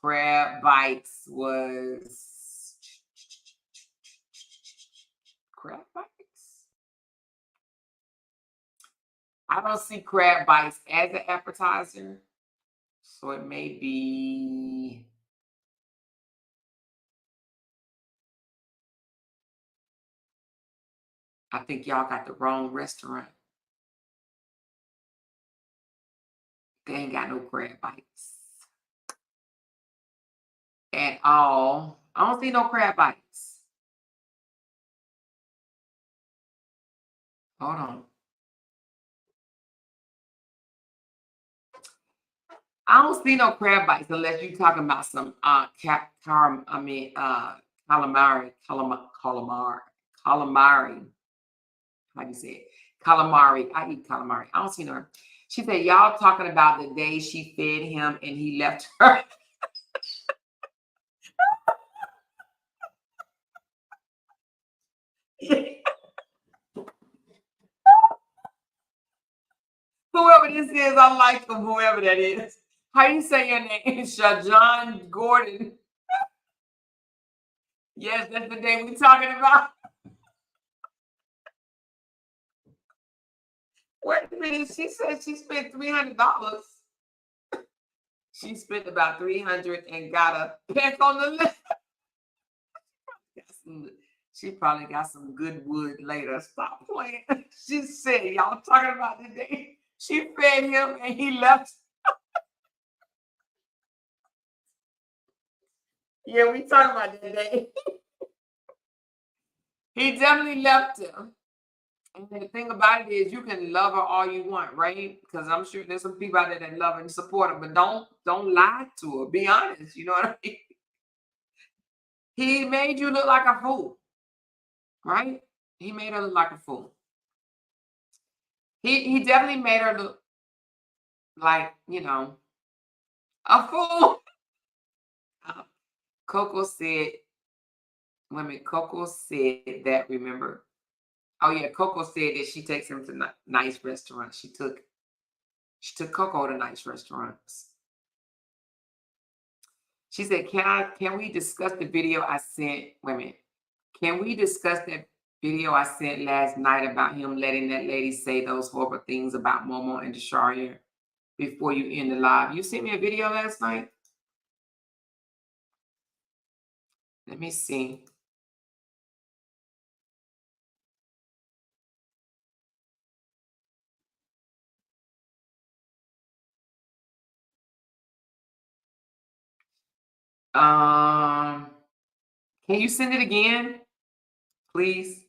Crab bites was crab bites. I don't see crab bites as an appetizer, so it may be. I think y'all got the wrong restaurant. They ain't got no crab bites at all. I don't see no crab bites. Hold on. I don't see no crab bites unless you're talking about some calamari. How do you say it? Calamari. I eat calamari. I don't see no. She said, y'all talking about the day she fed him and he left her. Whoever this is, I like them, whoever that is. How you say your name? Shajon Gordon. Yes, that's the day we're talking about. Wait a minute. She said she spent $300. She spent about $300 and got a peck on the list. She probably got some good wood later. Stop playing. She said, y'all talking about the day she fed him and he left. Yeah, we talking about that day. He definitely left him. And the thing about it is you can love her all you want, right? Because I'm sure there's some people out there that love her and support her, but don't lie to her. Be honest. You know what I mean? He made you look like a fool. Right? He made her look like a fool. He definitely made her look like, a fool. Coco said that, remember? Oh yeah, Coco said that she takes him to nice restaurants. She took Coco to nice restaurants. She said, can we discuss the video I sent? Wait a minute. Can we discuss that video I sent last night about him letting that lady say those horrible things about Momo and Desharia before you end the live? You sent me a video last night? Let me see. Can you send it again, please?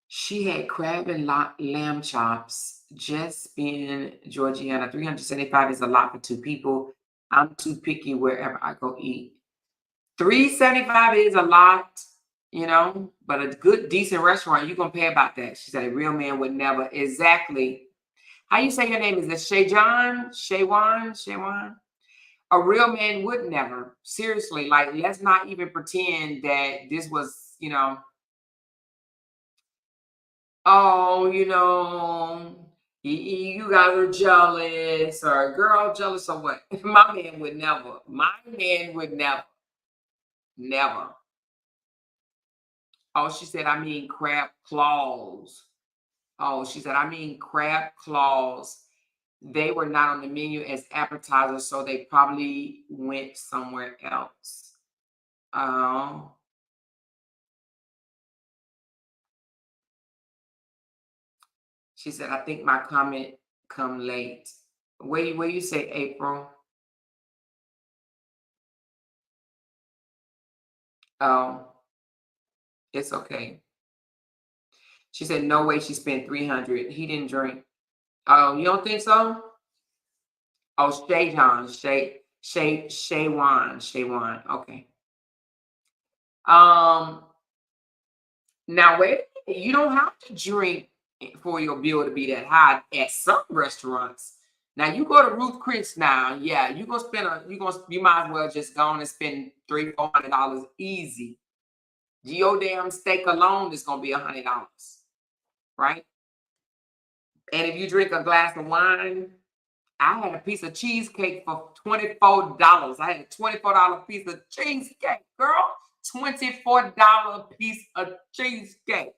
She had crab and lamb chops. Just being Georgiana, $375 is a lot for two people. I'm too picky wherever I go eat. $375 is a lot, but a good, decent restaurant, you're going to pay about that. She said a real man would never. Exactly. How you say your name? Is it Shaywan? A real man would never. Seriously, like, let's not even pretend that this was, oh, you guys are jealous, or girl jealous, or what? My man would never. My man would never. Never. Oh, she said, I mean crab claws. Oh, she said, I mean crab claws. They were not on the menu as appetizers, so they probably went somewhere else. Oh. She said, I think my comment come late. Where you say April? Oh, it's okay. She said, no way she spent $300. He didn't drink. Oh, you don't think so? Oh, Shaywan. Okay. Now wait, you don't have to drink for your bill to be that high at some restaurants. Now you go to Ruth Chris now, yeah, you might as well just go on and spend $300-400 easy. Your damn steak alone is gonna be $100, right? And if you drink a glass of wine, I had a piece of cheesecake for $24. I had a $24 piece of cheesecake, girl. $24 piece of cheesecake.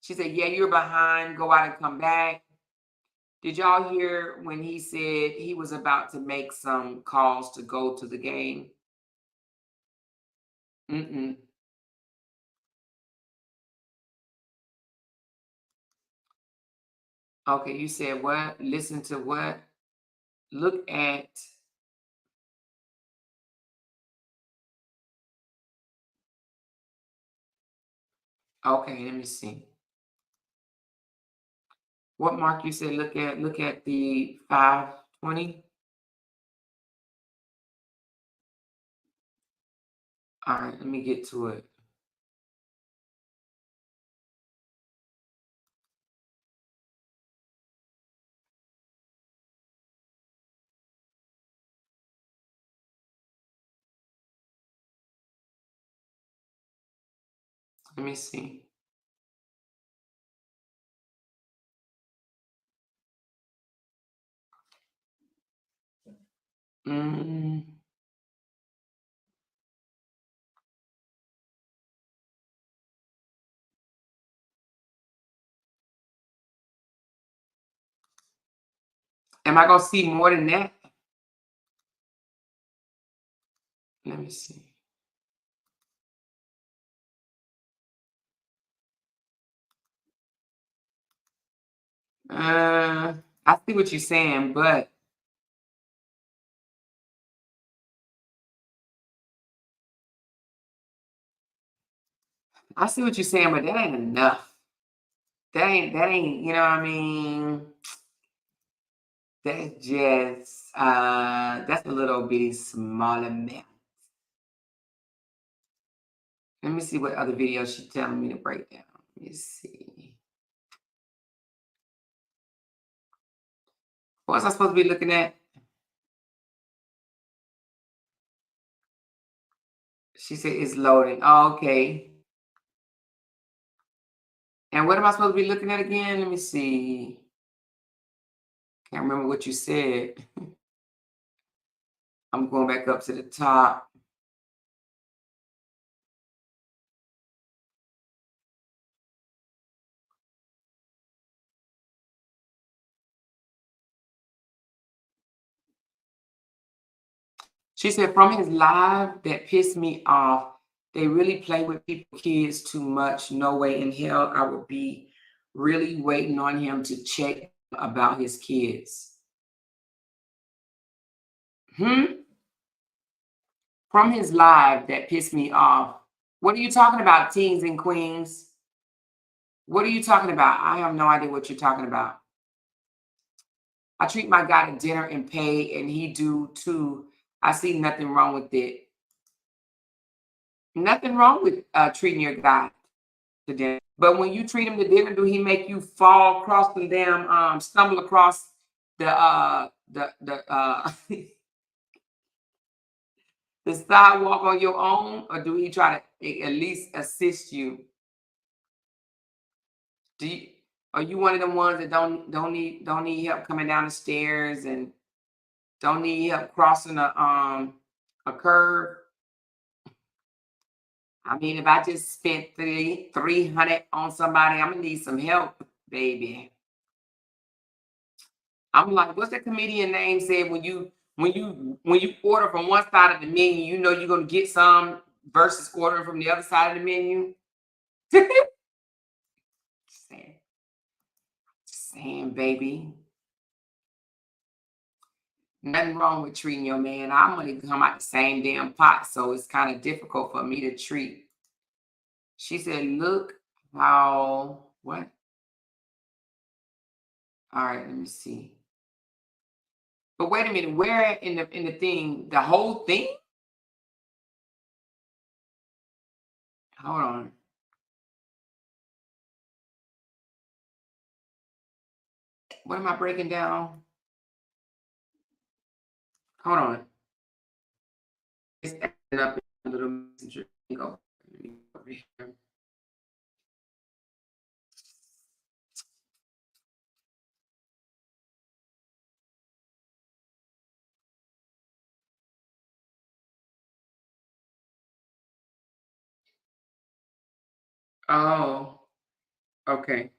She said, yeah, you're behind. Go out and come back. Did y'all hear when he said he was about to make some calls to go to the game? Mm-mm. Okay, you said what? Listen to what? Look at. Okay, let me see. What mark you said look at? Look at the 520. All right, let me get to it. Let me see. Mm. Am I gonna see more than that? Let me see. I see what you're saying, but I see what you're saying, but that ain't enough. That ain't, you know what I mean? That's just that's a little bitty small amount. Let me see what other videos she's telling me to break down. Let me see. What was I supposed to be looking at? She said it's loading. Oh, okay. And what am I supposed to be looking at again? Let me see. Can't remember what you said. I'm going back up to the top. She said, from his live that pissed me off, they really play with people's kids too much. No way in hell I would be really waiting on him to check about his kids. From his live that pissed me off. What are you talking about, teens and queens? What are you talking about? I have no idea what you're talking about. I treat my guy to dinner and pay, and he do too. I see nothing wrong with it. Nothing wrong with treating your guy to dinner. But when you treat him to dinner, do he make you fall across the damn stumble across the the sidewalk on your own, or do he try to at least assist you? Are you one of them ones that don't need help coming down the stairs and don't need help crossing a curb? I mean, if I just spent $300 on somebody, I'm gonna need some help, baby. I'm like, what's the comedian name said when you order from one side of the menu, you know you're gonna get some versus ordering from the other side of the menu. Just saying, baby. Nothing wrong with treating your man. Our money come out the same damn pot, so it's kind of difficult for me to treat. She said, look how, what? All right, let me see. But wait a minute, where in the thing, the whole thing? Hold on. What am I breaking down? Hold on. It's acting up in a little messenger. Let me go over here. Oh, okay.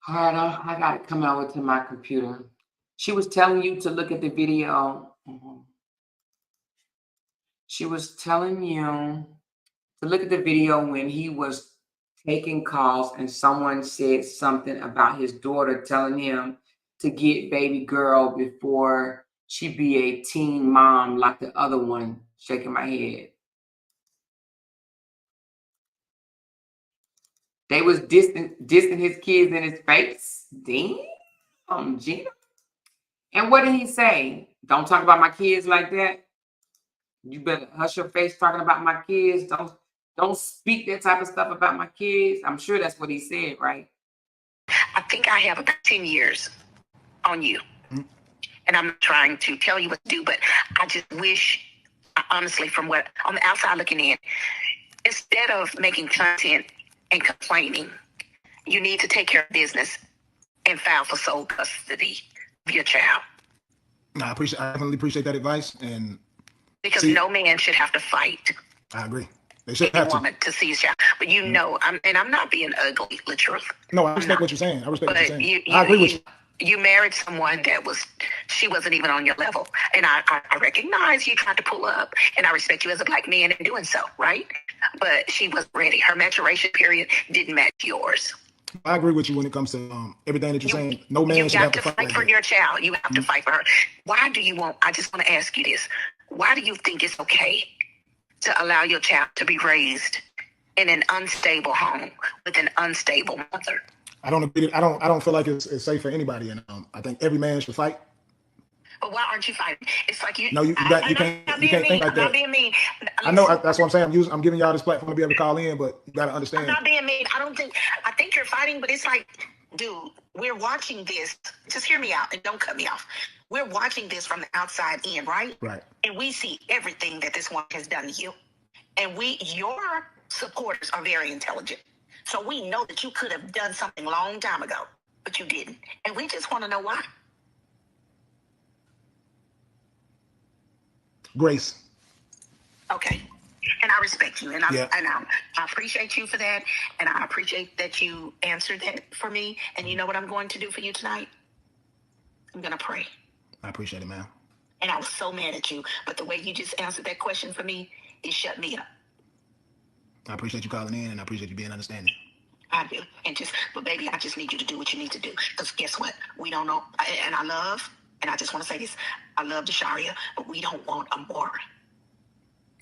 All right, I got it coming over to my computer. She was telling you to look at the video. She was telling you to look at the video when he was taking calls and someone said something about his daughter telling him to get baby girl before she be a teen mom like the other one, shaking my head. They was dissing his kids in his face. Damn, Gina. And what did he say? Don't talk about my kids like that. You better hush your face talking about my kids. Don't speak that type of stuff about my kids. I'm sure that's what he said, right? I think I have about 10 years on you. And I'm not trying to tell you what to do, but I just wish, honestly, from what on the outside looking in, instead of making content and complaining, you need to take care of business and file for sole custody of your child. I definitely appreciate that advice, and because no man should have to fight. I agree. They should a have woman to see his child. But you know, I'm not being ugly, the truth. No, I respect what you're saying. I respect what you're saying. I agree with you. You married someone that she wasn't even on your level. And I recognize you tried to pull up, and I respect you as a black man in doing so, right? But she wasn't ready. Her maturation period didn't match yours. I agree with you when it comes to everything that you're saying. No man should have to fight for your child. You have to fight for her. Why do you want, I just want to ask you this. Why do you think it's okay to allow your child to be raised in an unstable home with an unstable mother? I don't agree. I don't feel like it's safe for anybody, and I think every man should fight. But why aren't you fighting? It's like you. No, you can't think like that. I'm not being mean. I know that's what I'm saying. I'm giving y'all this platform to be able to call in, but you gotta understand. I'm not being mean. I think you're fighting, but it's like, dude, we're watching this. Just hear me out and don't cut me off. We're watching this from the outside in, right? Right. And we see everything that this woman has done to you, and your supporters are very intelligent. So we know that you could have done something a long time ago, but you didn't. And we just want to know why. Grace. Okay. And I respect you. And I appreciate you for that. And I appreciate that you answered that for me. And you know what I'm going to do for you tonight? I'm going to pray. I appreciate it, ma'am. And I was so mad at you. But the way you just answered that question for me, it shut me up. I appreciate you calling in, and I appreciate you being understanding. I do. But baby, I just need you to do what you need to do. Because guess what? We don't know. And I just want to say this. I love Desharia, but we don't want Amora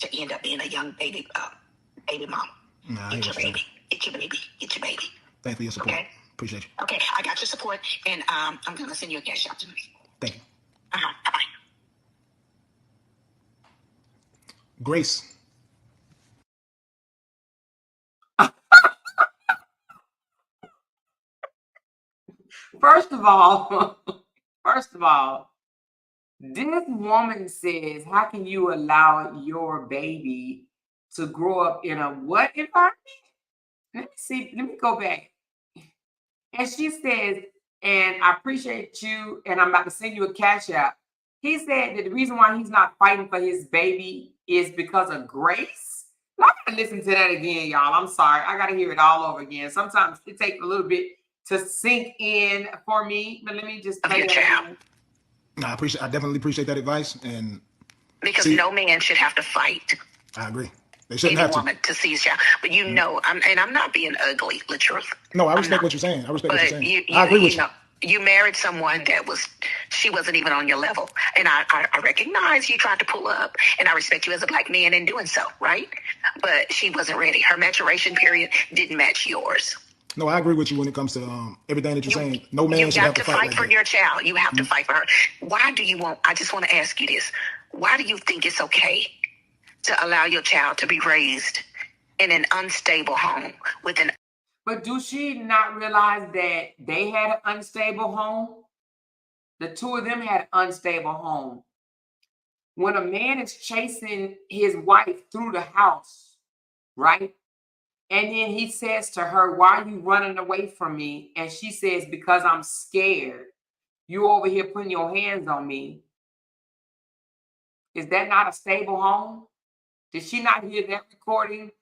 to end up being a young baby mama. Nah, Get your baby. Get your baby. Get your baby. Thanks for your support. Okay? Appreciate you. Okay, I got your support, and I'm going to send you a cash out tonight. Thank you. Bye-bye. Grace. First of all, this woman says, how can you allow your baby to grow up in a what environment? Let me go back. And she says, and I appreciate you, and I'm about to send you a cash app. He said that the reason why he's not fighting for his baby is because of grace. I gotta listen to that again, y'all. I'm sorry. I gotta hear it all over again. Sometimes it takes a little bit to sink in for me, but let me just play it again. No, I definitely appreciate that advice, and because no man should have to fight. I agree. They shouldn't have to see his child. But you know, I'm not being ugly, the truth. No, I respect what you're saying. I respect what you're saying. I agree with you. You married someone that she wasn't even on your level. And I recognize you tried to pull up, and I respect you as a black man in doing so, right? But she wasn't ready. Her maturation period didn't match yours. No, I agree with you when it comes to everything that you're saying. No man You should have got to to fight fight like for that. your child. You have to fight for her. Why do you want? I just want to ask you this: why do you think it's okay to allow your child to be raised in an unstable home with an? But do she not realize that they had an unstable home? The two of them had an unstable home. When a man is chasing his wife through the house, right? And then he says to her, "Why are you running away from me?" And she says, "Because I'm scared. You over here putting your hands on me." Is that not a stable home? Did she not hear that recording?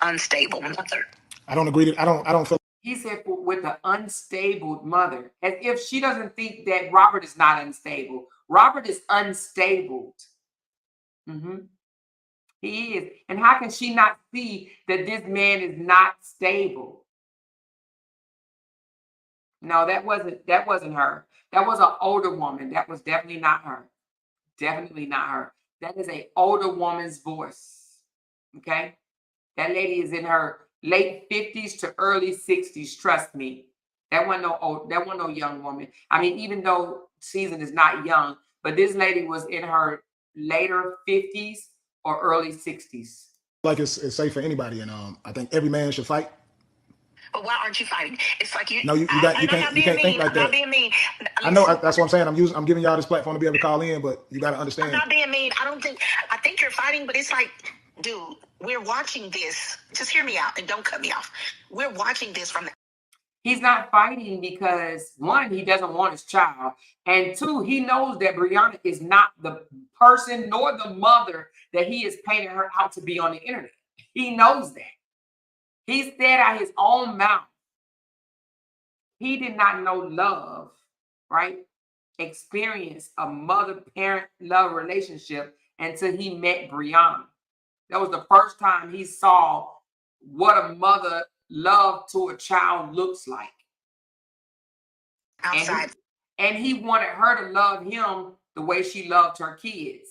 Unstable mother. I don't agree. I don't feel. He said with the unstable mother, as if she doesn't think that Robert is not unstable. Robert is unstable. He is. And how can she not see that this man is not stable? No, that wasn't her. That was an older woman. That was definitely not her. Definitely not her. That is an older woman's voice. Okay? That lady is in her late 50s to early 60s. Trust me. That wasn't no young woman. I mean, even though Season is not young, but this lady was in her later 50s or early 60s. Like it's safe for anybody, and I think every man should fight. But why aren't you fighting? It's like you. No, you I'm can't not being think mean. like I'm not that. being mean. I know Listen, that's what I'm saying. I'm giving y'all this platform to be able to call in, but you got to I'm understand. not being mean. I think you're fighting, but it's like, dude, we're watching this. Just hear me out and don't cut me off. We're watching this from the. He's not fighting because, one, he doesn't want his child, and two, he knows that Brianna is not the person nor the mother that he is painting her out to be on the internet. He knows that. He said out his own mouth, he did not know love, right? Experience a mother-parent love relationship until he met Brianna. That was the first time he saw what a mother love to a child looks like. Outside. And he wanted her to love him the way she loved her kids.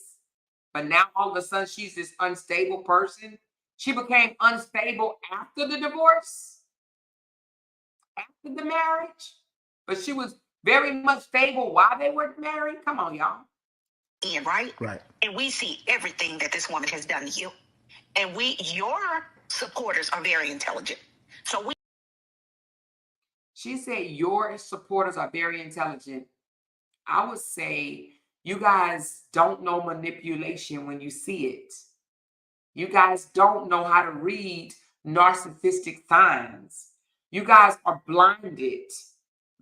But now all of a sudden she's this unstable person. She became unstable after the divorce, after the marriage. But she was very much stable while they were married. Come on, y'all. Right? Right. And we see everything that this woman has done to you. And your supporters are very intelligent. So She said your supporters are very intelligent. I would say you guys don't know manipulation when you see it. You guys don't know how to read narcissistic signs. You guys are blinded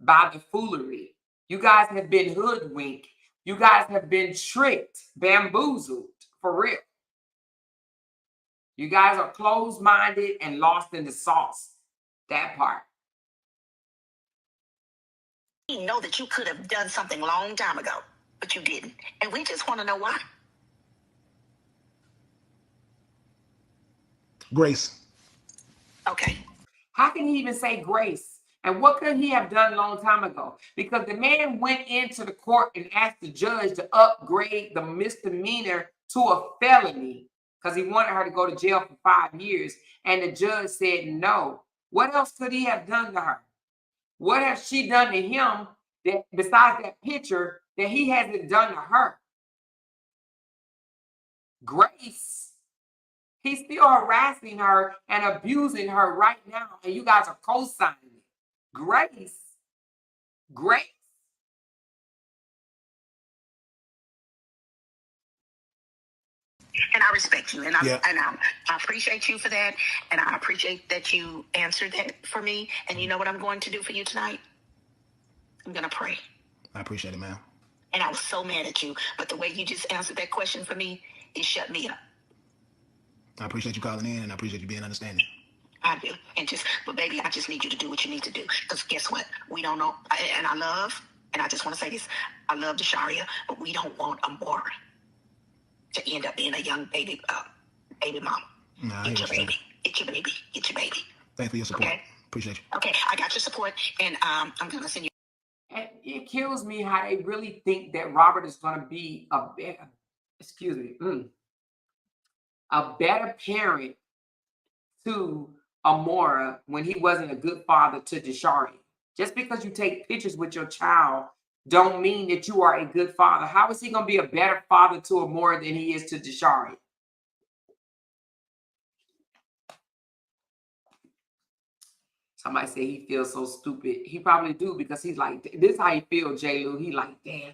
by the foolery. You guys have been hoodwinked. You guys have been tricked, bamboozled, for real. You guys are closed-minded and lost in the sauce. That part. we know that you could have done something a long time ago, but you didn't. And we just want to know why. Grace. Okay. How can he even say grace? And what could he have done a long time ago? Because the man went into the court and asked the judge to upgrade the misdemeanor to a felony because he wanted her to go to jail for 5 years. And the judge said no. What else could he have done to her? What has she done to him that, besides that picture, that he hasn't done to her? Grace. He's still harassing her and abusing her right now, and you guys are co-signing it. Grace. Grace. And I respect you, and Yeah. I appreciate you for that, and I appreciate that you answered that for me. And you know what I'm going to do for you tonight? I'm going to pray. I appreciate it, man. And I was so mad at you, but the way you just answered that question for me, it shut me up. I appreciate you calling in, and I appreciate you being understanding. I do. But baby, I just need you to do what you need to do. Because guess what? We don't know. And I just want to say this, I love Desharia, but we don't want Amora to end up being a young baby mama. Nah, Get your baby. Get your baby. Get your baby. Thanks for your support. Okay. Appreciate you. Okay, I got your support, and I'm going to send you. And it kills me how they really think that Robert is going to be a a better parent to Amora when he wasn't a good father to Deshari. Just because you take pictures with your child don't mean that you are a good father. How is he going to be a better father to Amora than he is to Deshari? Somebody say he feels so stupid. He probably do, because he's like, this is how he feels, J. Lou. He like, damn,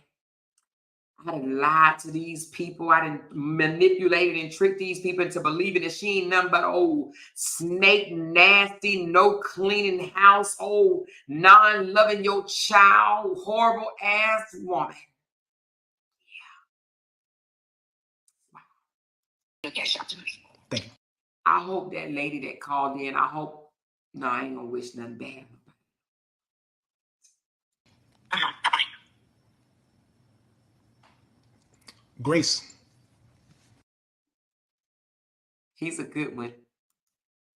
I done lied to these people. I done manipulated and tricked these people into believing that she ain't nothing but old snake, nasty, no cleaning house, old non-loving your child, horrible ass woman. Thank you. I hope that lady that called in, I ain't gonna wish nothing bad. Grace. He's a good one.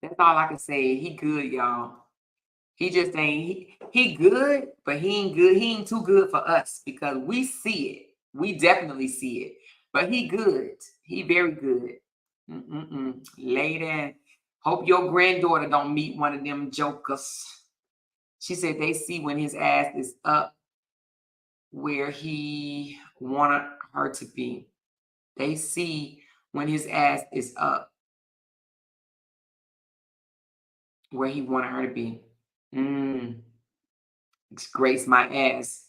That's all I can say. He good, y'all. He just ain't, he good, but he ain't good. He ain't too good for us because we see it. We definitely see it. But he good. He very good. Lady, hope your granddaughter don't meet one of them jokers. She said they see when his ass is up where he wanted her to be. They see when his ass is up where he wanted her to be. Grace my ass.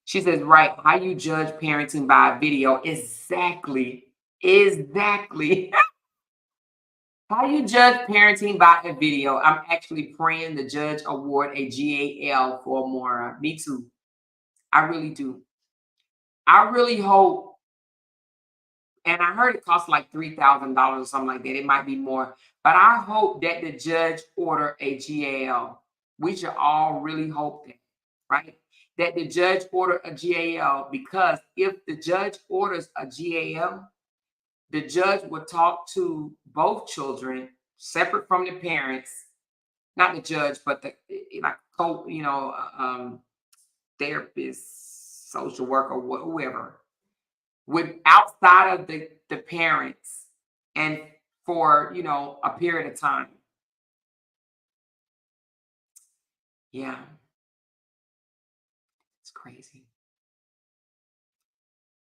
She says, right, how you judge parenting by a video? Exactly. How you judge parenting by a video? I'm actually praying the judge award a GAL for Amora. Me too. I really do. I really hope, and I heard it costs like $3,000 or something like that. It might be more, but I hope that the judge order a GAL. We should all really hope that, right? That the judge order a GAL, because if the judge orders a GAL, the judge would talk to both children separate from the parents, not the judge, but the therapist, social worker, whoever, with outside of the parents, and for a period of time. Yeah, it's crazy.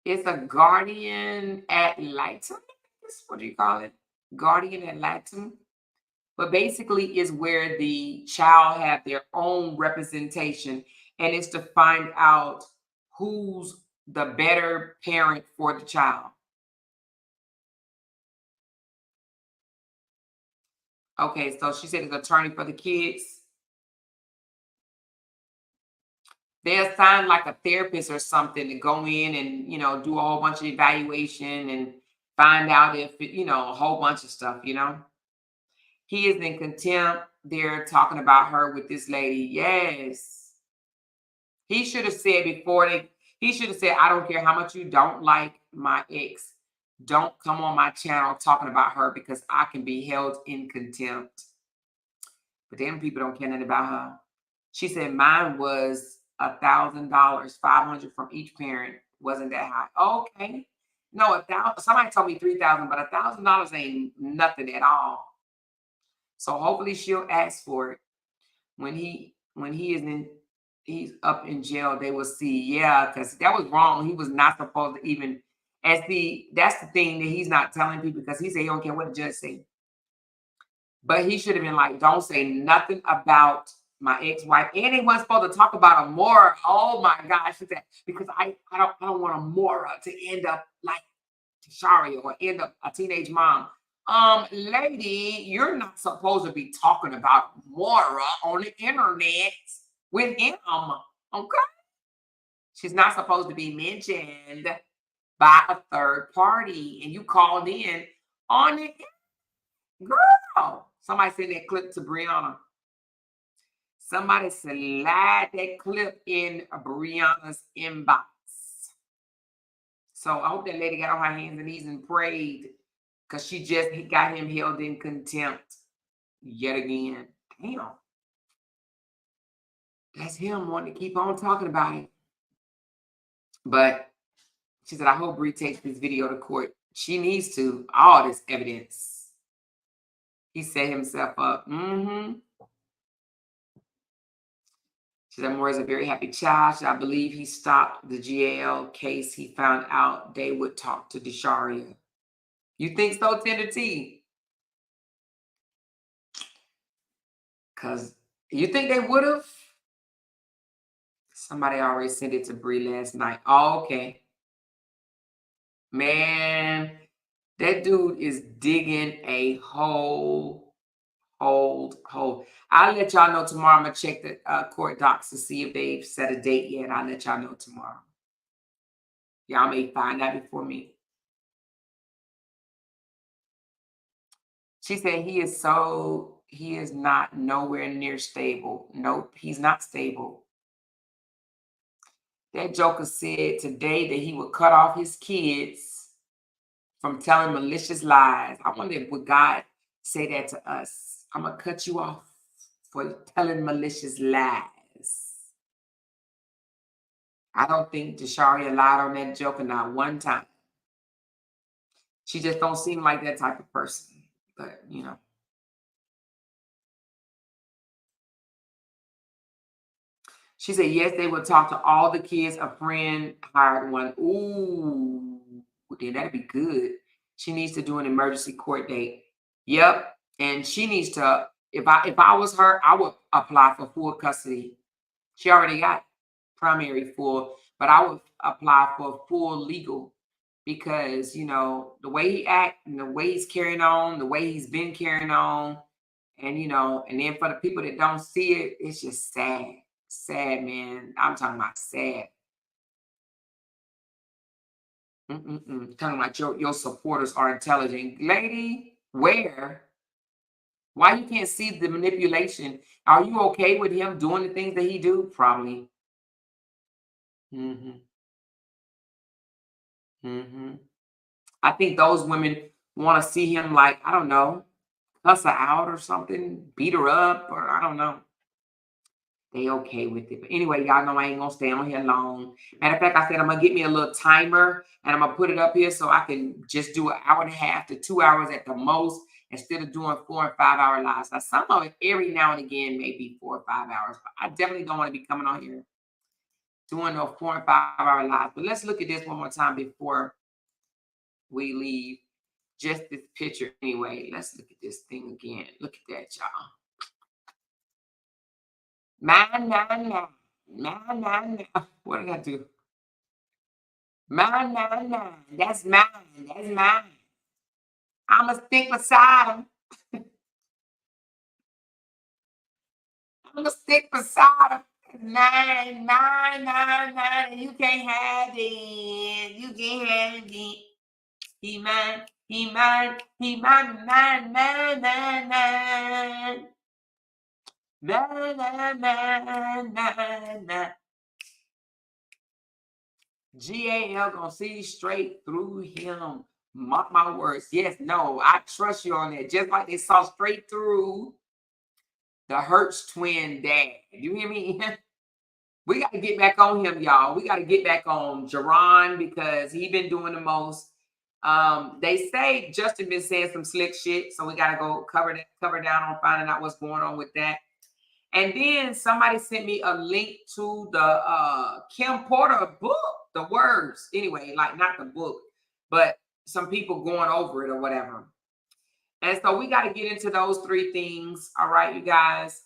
It's a guardian ad litem. What do you call it? Guardian ad litem. But basically is where the child have their own representation, and it's to find out who's the better parent for the child. Okay, so she said it's attorney for the kids. They assign like a therapist or something to go in and do a whole bunch of evaluation and find out if a whole bunch of stuff. He is in contempt. They're talking about her with this lady. Yes. He should have said he should have said, I don't care how much you don't like my ex. Don't come on my channel talking about her because I can be held in contempt. But damn, people don't care nothing about her. She said mine was $1,000, $500 from each parent. Wasn't that high? Okay. No, 1,000. Somebody told me $3,000, but $1,000 ain't nothing at all. So hopefully she'll ask for it when he's up in jail. They will see, yeah, because that was wrong. He was not supposed to even. That's the thing that he's not telling people, because he said he don't care what the judge say. But he should have been like, don't say nothing about my ex-wife. And they weren't supposed to talk about Amora. Oh my gosh, she said, because I don't want Amora to end up like Tashari or end up a teenage mom. Lady, you're not supposed to be talking about Amora on the internet with him. Okay? She's not supposed to be mentioned by a third party. And you called in on it. Girl, somebody send that clip to Brianna. Somebody slide that clip in Brianna's inbox. So I hope that lady got on her hands and knees and prayed, because she just got him held in contempt yet again. Damn. That's him wanting to keep on talking about it. But she said, I hope Bree takes this video to court. She needs to. All this evidence. He set himself up. She said Moore is a very happy child. I believe he stopped the GAL case. He found out they would talk to Desharia. You think so, Tender T? Because you think they would have? Somebody already sent it to Bree last night. Oh, okay. Man, that dude is digging a hole. I'll let y'all know tomorrow. I'm going to check the court docs to see if they've set a date yet. I'll let y'all know tomorrow. Y'all may find out before me. She said he is not nowhere near stable. Nope, he's not stable. That joker said today that he would cut off his kids from telling malicious lies. I wonder if would God say that to us? I'm going to cut you off for telling malicious lies. I don't think Desharia lied on that joker not one time. She just don't seem like that type of person. But, you know. She said, yes, they would talk to all the kids. A friend hired one. Ooh, then that'd be good. She needs to do an emergency court date. Yep. And she needs to, if I was her, I would apply for full custody. She already got primary full, but I would apply for full legal because, you know, the way he act and the way he's carrying on, the way he's been carrying on, and, you know, and then for the people that don't see it, it's just sad. Sad, man. I'm talking about sad. Talking about your supporters are intelligent. Lady, where? Why you can't see the manipulation? Are you okay with him doing the things that he do? Probably. I think those women want to see him like, I don't know, cuss her out or something, beat her up, or I don't know. They okay with it. But anyway, y'all know I ain't gonna stay on here long. Matter of fact, I said I'm gonna get me a little timer and I'm gonna put it up here so I can just do an hour and a half to 2 hours at the most instead of doing 4 and 5 hour lives. Now, some of it every now and again may be 4 or 5 hours, but I definitely don't want to be coming on here doing no 4 and 5 hour lives. But let's look at this one more time before we leave. Just this picture anyway. Let's look at this thing again. Look at that, y'all. Man. What did I do? Man. That's mine. I'ma stick beside him. I'ma stick beside him. Mine. You can't have it. You can't have it. He mine. GAL gonna see straight through him. Mark my words. Yes, no, I trust you on that. Just like they saw straight through the Hertz twin dad. You hear me? We got to get back on him, y'all. We got to get back on Jerron because he been doing the most. They say Justin been saying some slick shit, so we got to go cover down on finding out what's going on with that. And then somebody sent me a link to the Kim Porter book, the words. Anyway, like not the book, but some people going over it or whatever. And so we got to get into those 3 things. All right, you guys.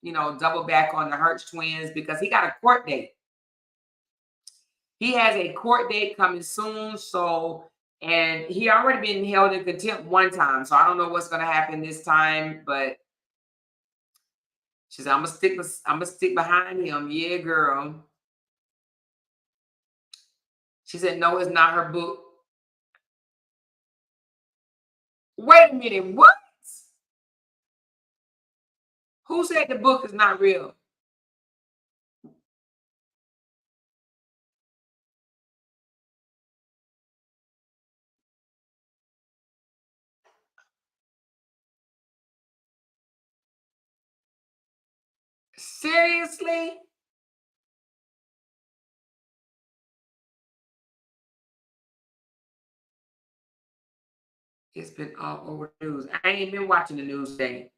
You know, double back on the Hertz twins because he got a court date. He has a court date coming soon. So, and he already been held in contempt one time. So I don't know what's going to happen this time, but she said, I'm gonna stick behind him. Yeah, girl. She said, no, it's not her book. Wait a minute, what? Who said the book is not real? Seriously? It's been all over the news. I ain't been watching the news today.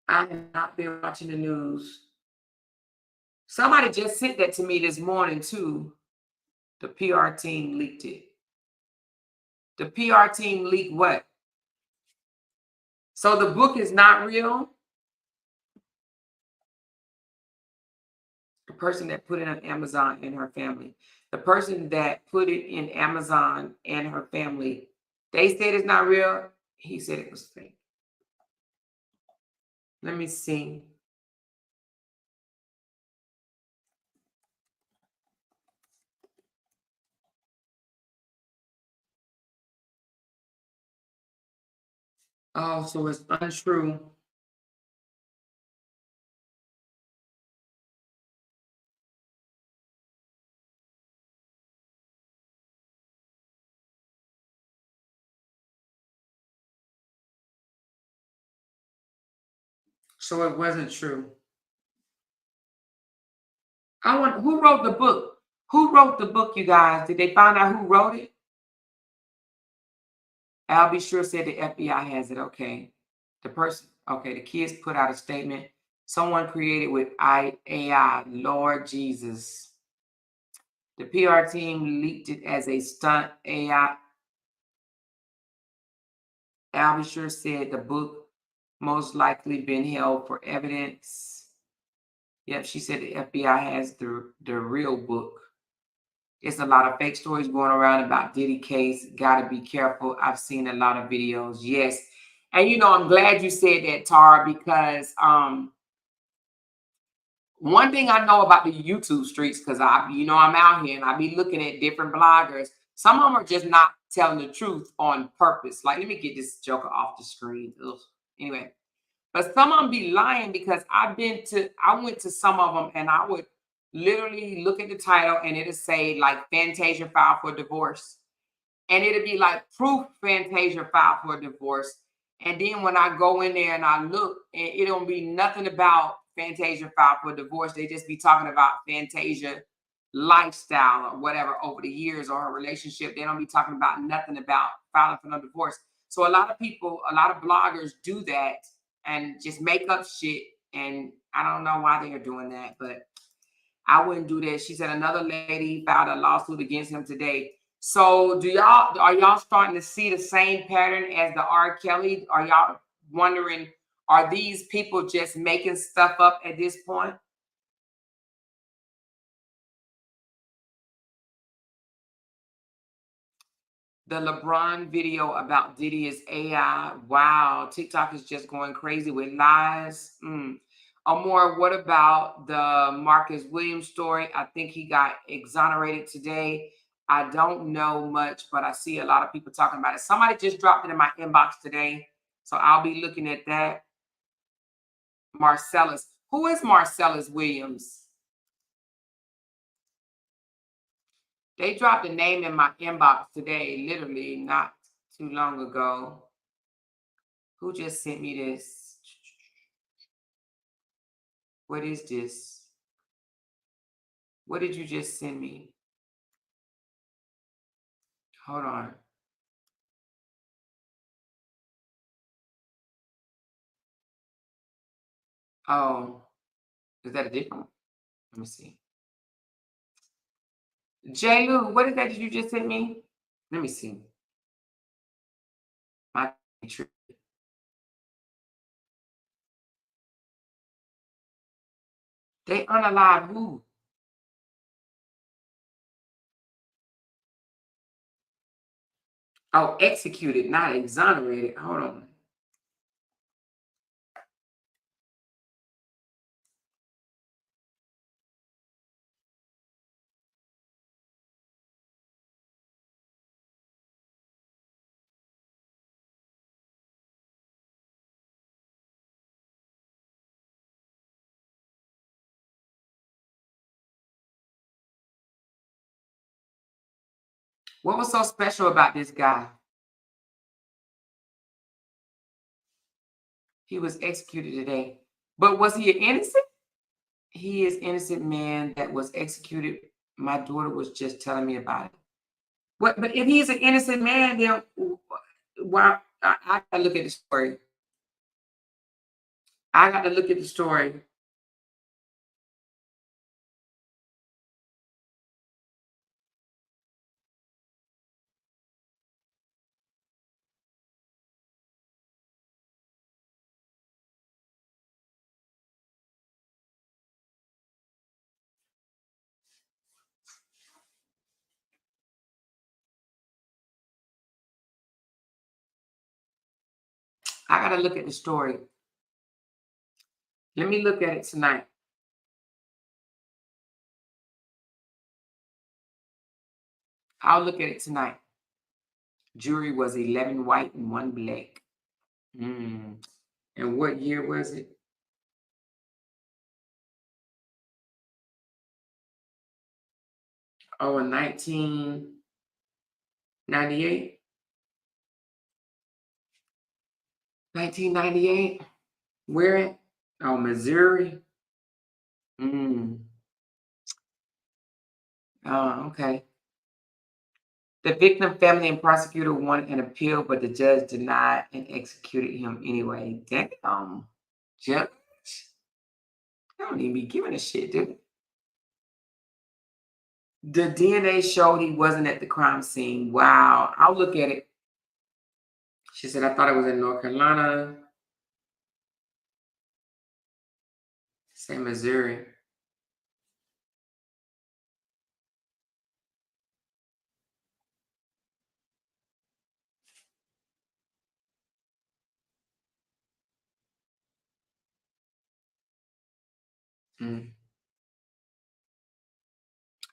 I have not been watching the news. Somebody just sent that to me this morning too. The PR team leaked it. The PR team leaked what? So the book is not real? The person that put it on Amazon and her family. The person that put it in Amazon and her family, they said it's not real. He said it was fake. Let me see. Oh, so it's untrue. So it wasn't true. I want, who wrote the book? Who wrote the book, you guys? Did they find out who wrote it? I'll be sure said the FBI has it. Okay. The person, okay, the kids put out a statement. Someone created with AI, Lord Jesus. The PR team leaked it as a stunt AI. Albisher said the book most likely been held for evidence. Yep, she said the FBI has the real book. It's a lot of fake stories going around about Diddy case. Got to be careful. I've seen a lot of videos. Yes. And, you know, I'm glad you said that, Tara, because one thing I know about the YouTube streets, because I'm out here and I be looking at different bloggers. Some of them are just not telling the truth on purpose. Like, let me get this joker off the screen. Ugh. Anyway, but some of them be lying because I went to some of them and I would literally look at the title and it'll say like Fantasia filed for divorce. And it'll be like proof Fantasia filed for divorce. And then when I go in there and I look, and it don't be nothing about Fantasia filed for divorce. They just be talking about Fantasia lifestyle or whatever over the years or her relationship. They don't be talking about nothing about filing for no divorce. So a lot of people, a lot of bloggers do that and just make up shit. And I don't know why they're doing that, but I wouldn't do that. She said another lady filed a lawsuit against him today. So are y'all starting to see the same pattern as the R. Kelly? Are y'all wondering, are these people just making stuff up at this point? The LeBron video about Diddy is AI. Wow, TikTok is just going crazy with lies. Amor, what about the Marcus Williams story? I think he got exonerated today. I don't know much, but I see a lot of people talking about it. Somebody just dropped it in my inbox today, so I'll be looking at that. Marcellus. Who is Marcellus Williams? They dropped a name in my inbox today, literally not too long ago. Who just sent me this? What is this? What did you just send me? Hold on. Oh, is that a different? Let me see. J. Lou, what is that you just sent me? Let me see. They unalive who? Oh, executed, not exonerated. Hold on. What was so special about this guy? He was executed today. But was he innocent? He is innocent man that was executed. My daughter was just telling me about it. But if he's an innocent man, then Well, I gotta look at the story. I gotta look at the story. I gotta look at the story. Let me look at it tonight. I'll look at it tonight. Jury was 11 white and 1 black. And what year was it? Oh, in 1998. 1998. Where at? Oh, Missouri. Oh, okay. The victim, family, and prosecutor wanted an appeal, but the judge denied and executed him anyway. Damn. Judge. They don't even be giving a shit, do they? The DNA showed he wasn't at the crime scene. Wow. I'll look at it. She said, I thought it was in North Carolina. Say Missouri.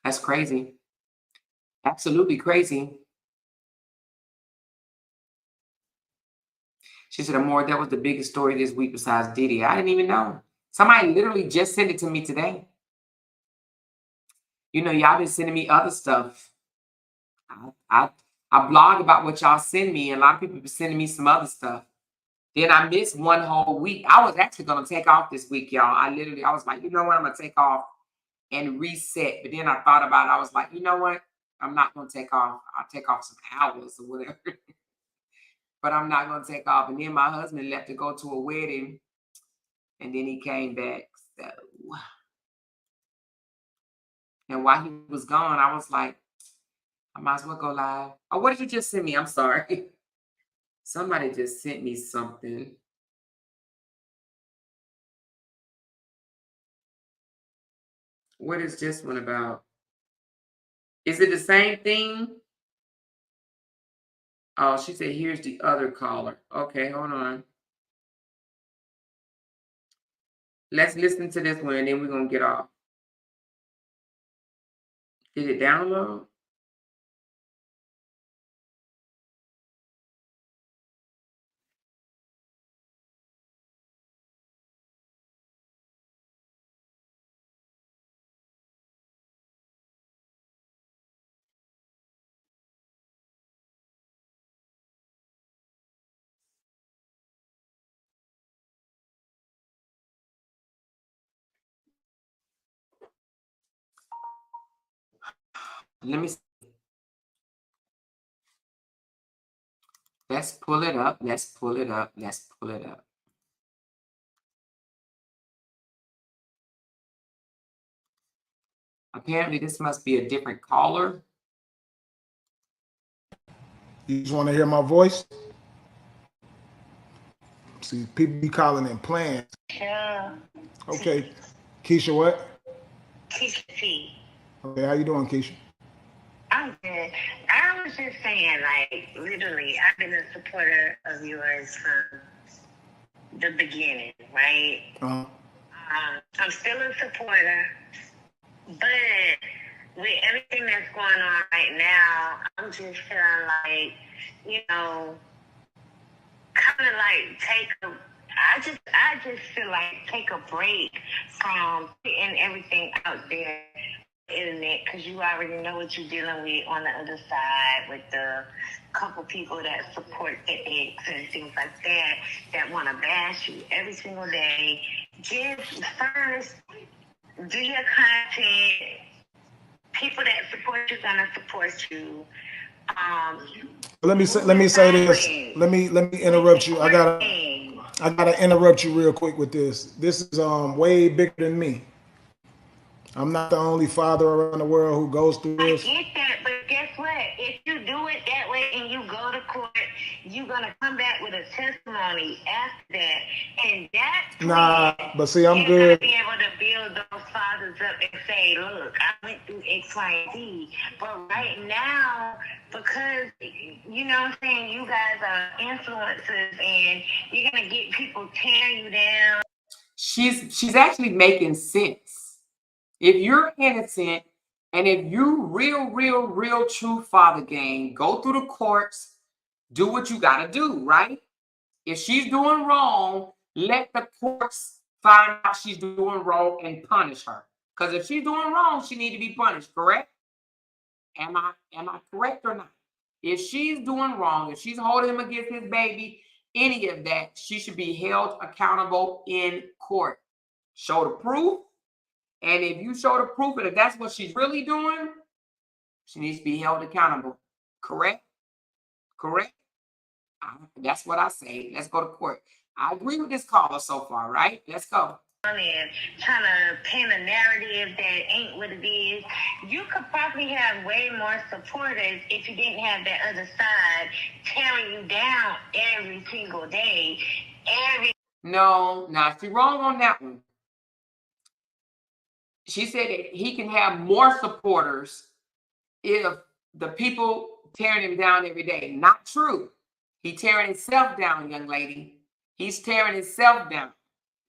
That's crazy. Absolutely crazy. She said, Amor, that was the biggest story this week besides Diddy. I didn't even know. Somebody literally just sent it to me today. You know, y'all been sending me other stuff. I blog about what y'all send me, and a lot of people been sending me some other stuff. Then I missed one whole week. I was actually going to take off this week, y'all. I was like, you know what? I'm going to take off and reset. But then I thought about it. I was like, you know what? I'm not going to take off. I'll take off some hours or whatever. But I'm not going to take off. And then my husband left to go to a wedding. And then he came back. So, and while he was gone, I was like, I might as well go live. Oh, what did you just send me? I'm sorry. Somebody just sent me something. What is this one about? Is it the same thing? Oh, she said, here's the other caller. Okay, hold on. Let's listen to this one, and then we're going to get off. Did it download? Let me see. Let's pull it up. Let's pull it up. Let's pull it up. Apparently, this must be a different caller. You just want to hear my voice? See, people be calling in plans. Yeah. Okay. Keisha, what? Keisha T. Okay, how you doing, Keisha? I'm good. I was just saying, like, literally, I've been a supporter of yours from the beginning, right? Uh-huh. I'm still a supporter, but with everything that's going on right now, I'm just feeling like, you know, kind of like I just feel like take a break from putting everything out there on the internet, because you already know what you're dealing with on the other side with the couple people that support the ex and things like that want to bash you every single day. Just first do your content. People that support you gonna support you. Let me say this. Let me interrupt you. I gotta interrupt you real quick with this. This is way bigger than me. I'm not the only father around the world who goes through I this. get that, but guess what? If you do it that way and you go to court, you're gonna come back with a testimony after that, and that's Nah, when but see, I'm you're good. gonna be able to build those fathers up and say, "Look, I went through X, Y, and Z." But right now, because you know what I'm saying, you guys are influencers, and you're gonna get people tearing you down. She's actually making sense. If you're innocent and if you real true father gang, go through the courts, do what you got to do, right? If she's doing wrong, let the courts find out she's doing wrong and punish her. Because if she's doing wrong, she need to be punished, correct? Am I correct or not? If she's doing wrong, if she's holding him against his baby, any of that, she should be held accountable in court. Show the proof. And if you show the proof, and if that's what she's really doing, she needs to be held accountable. Correct? Correct? That's what I say. Let's go to court. I agree with this caller so far, right? Let's go. And trying to paint a narrative that ain't what it is. You could probably have way more supporters if you didn't have that other side tearing you down every single day. No, she's wrong on that one. She said that he can have more supporters if the people tearing him down every day. Not true. He's tearing himself down, young lady. He's tearing himself down.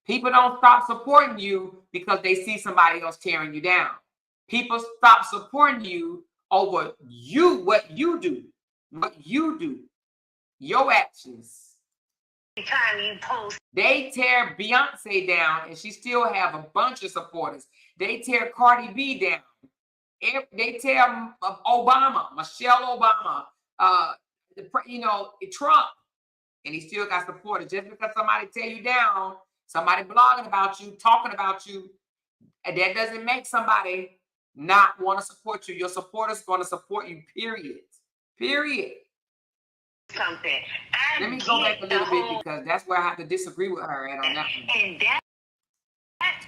People don't stop supporting you because they see somebody else tearing you down. People stop supporting you over what you do, your actions. Every time you post, they tear Beyonce down and she still have a bunch of supporters. They tear Cardi B down. They tear Obama, Michelle Obama, Trump, and he still got supporters. Just because somebody tear you down, somebody blogging about you, talking about you, and that doesn't make somebody not want to support you. Your supporters going to support you, period. Period. Something. Let me go back a little bit because that's where I have to disagree with her at on that one. And that's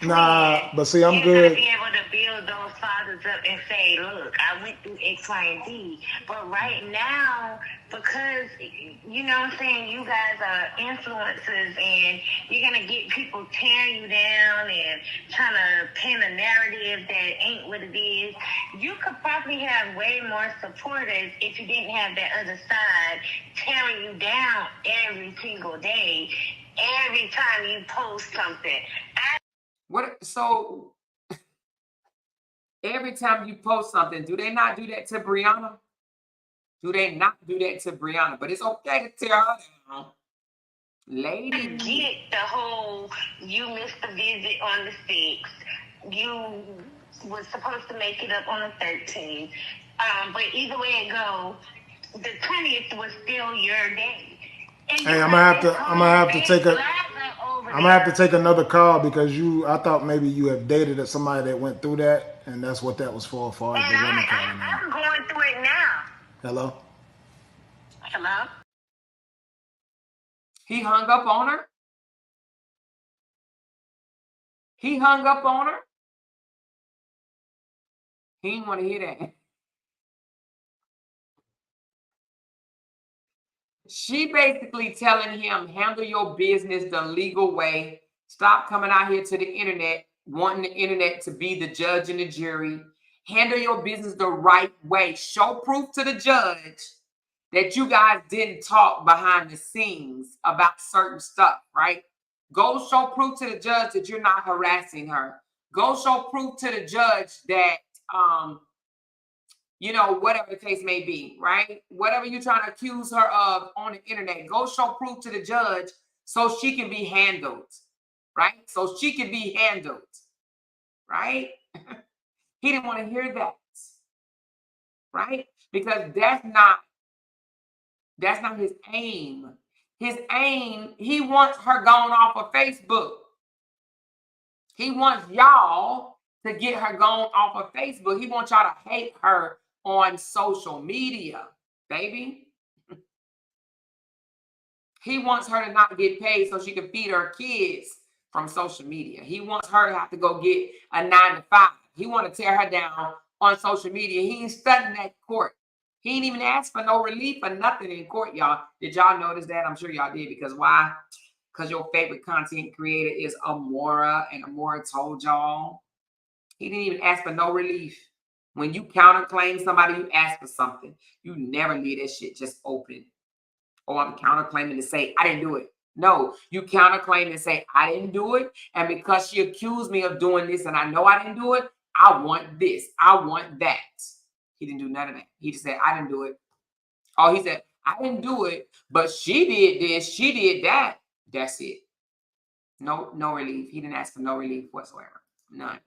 Nah, but see, I'm you're good. gonna be able to build those fathers up and say, "Look, I went through X, Y, and Z." But right now, because you know what I'm saying, you guys are influencers, and you're gonna get people tearing you down and trying to paint a narrative that ain't what it is. You could probably have way more supporters if you didn't have that other side tearing you down every single day, every time you post something. So every time you post something, do they not do that to Brianna? Do they not do that to Brianna? But it's okay to tear her down. Lady. Get the whole, you missed the visit on the 6th. You was supposed to make it up on the 13th. But either way it go, the 20th was still your day. Hey, I'm gonna have to take another call because I thought maybe you have dated somebody that went through that, and that's what that was for as far as the women calling. I'm going through it now. Hello? Hello? He hung up on her? He hung up on her? He didn't want to hear that. She basically telling him, handle your business the legal way. Stop coming out here to the internet, wanting the internet to be the judge and the jury. Handle your business the right way. Show proof to the judge that you guys didn't talk behind the scenes about certain stuff, right? Go show proof to the judge that you're not harassing her. Go show proof to the judge that, whatever the case may be, right? Whatever you're trying to accuse her of on the internet, go show proof to the judge so she can be handled, right? So she can be handled, right? He didn't want to hear that, right? Because that's not his aim. His aim, he wants her gone off of Facebook. He wants y'all to get her gone off of Facebook. He wants y'all to hate her on social media, baby. He wants her to not get paid so she can feed her kids from social media. He wants her to have to go get a 9 to 5. He want to tear her down on social media. He ain't studying that court. He ain't even asked for no relief or nothing in court, y'all. Did y'all notice that? I'm sure y'all did. Because why? Because your favorite content creator is Amora, and Amora told y'all. He didn't even ask for no relief. When you counterclaim somebody, you ask for something. You never leave that shit just open. Oh, I'm counterclaiming to say, I didn't do it. No, you counterclaim and say, I didn't do it. And because she accused me of doing this and I know I didn't do it, I want this. I want that. He didn't do none of that. He just said, I didn't do it. Oh, he said, I didn't do it, but she did this. She did that. That's it. No relief. He didn't ask for no relief whatsoever. None.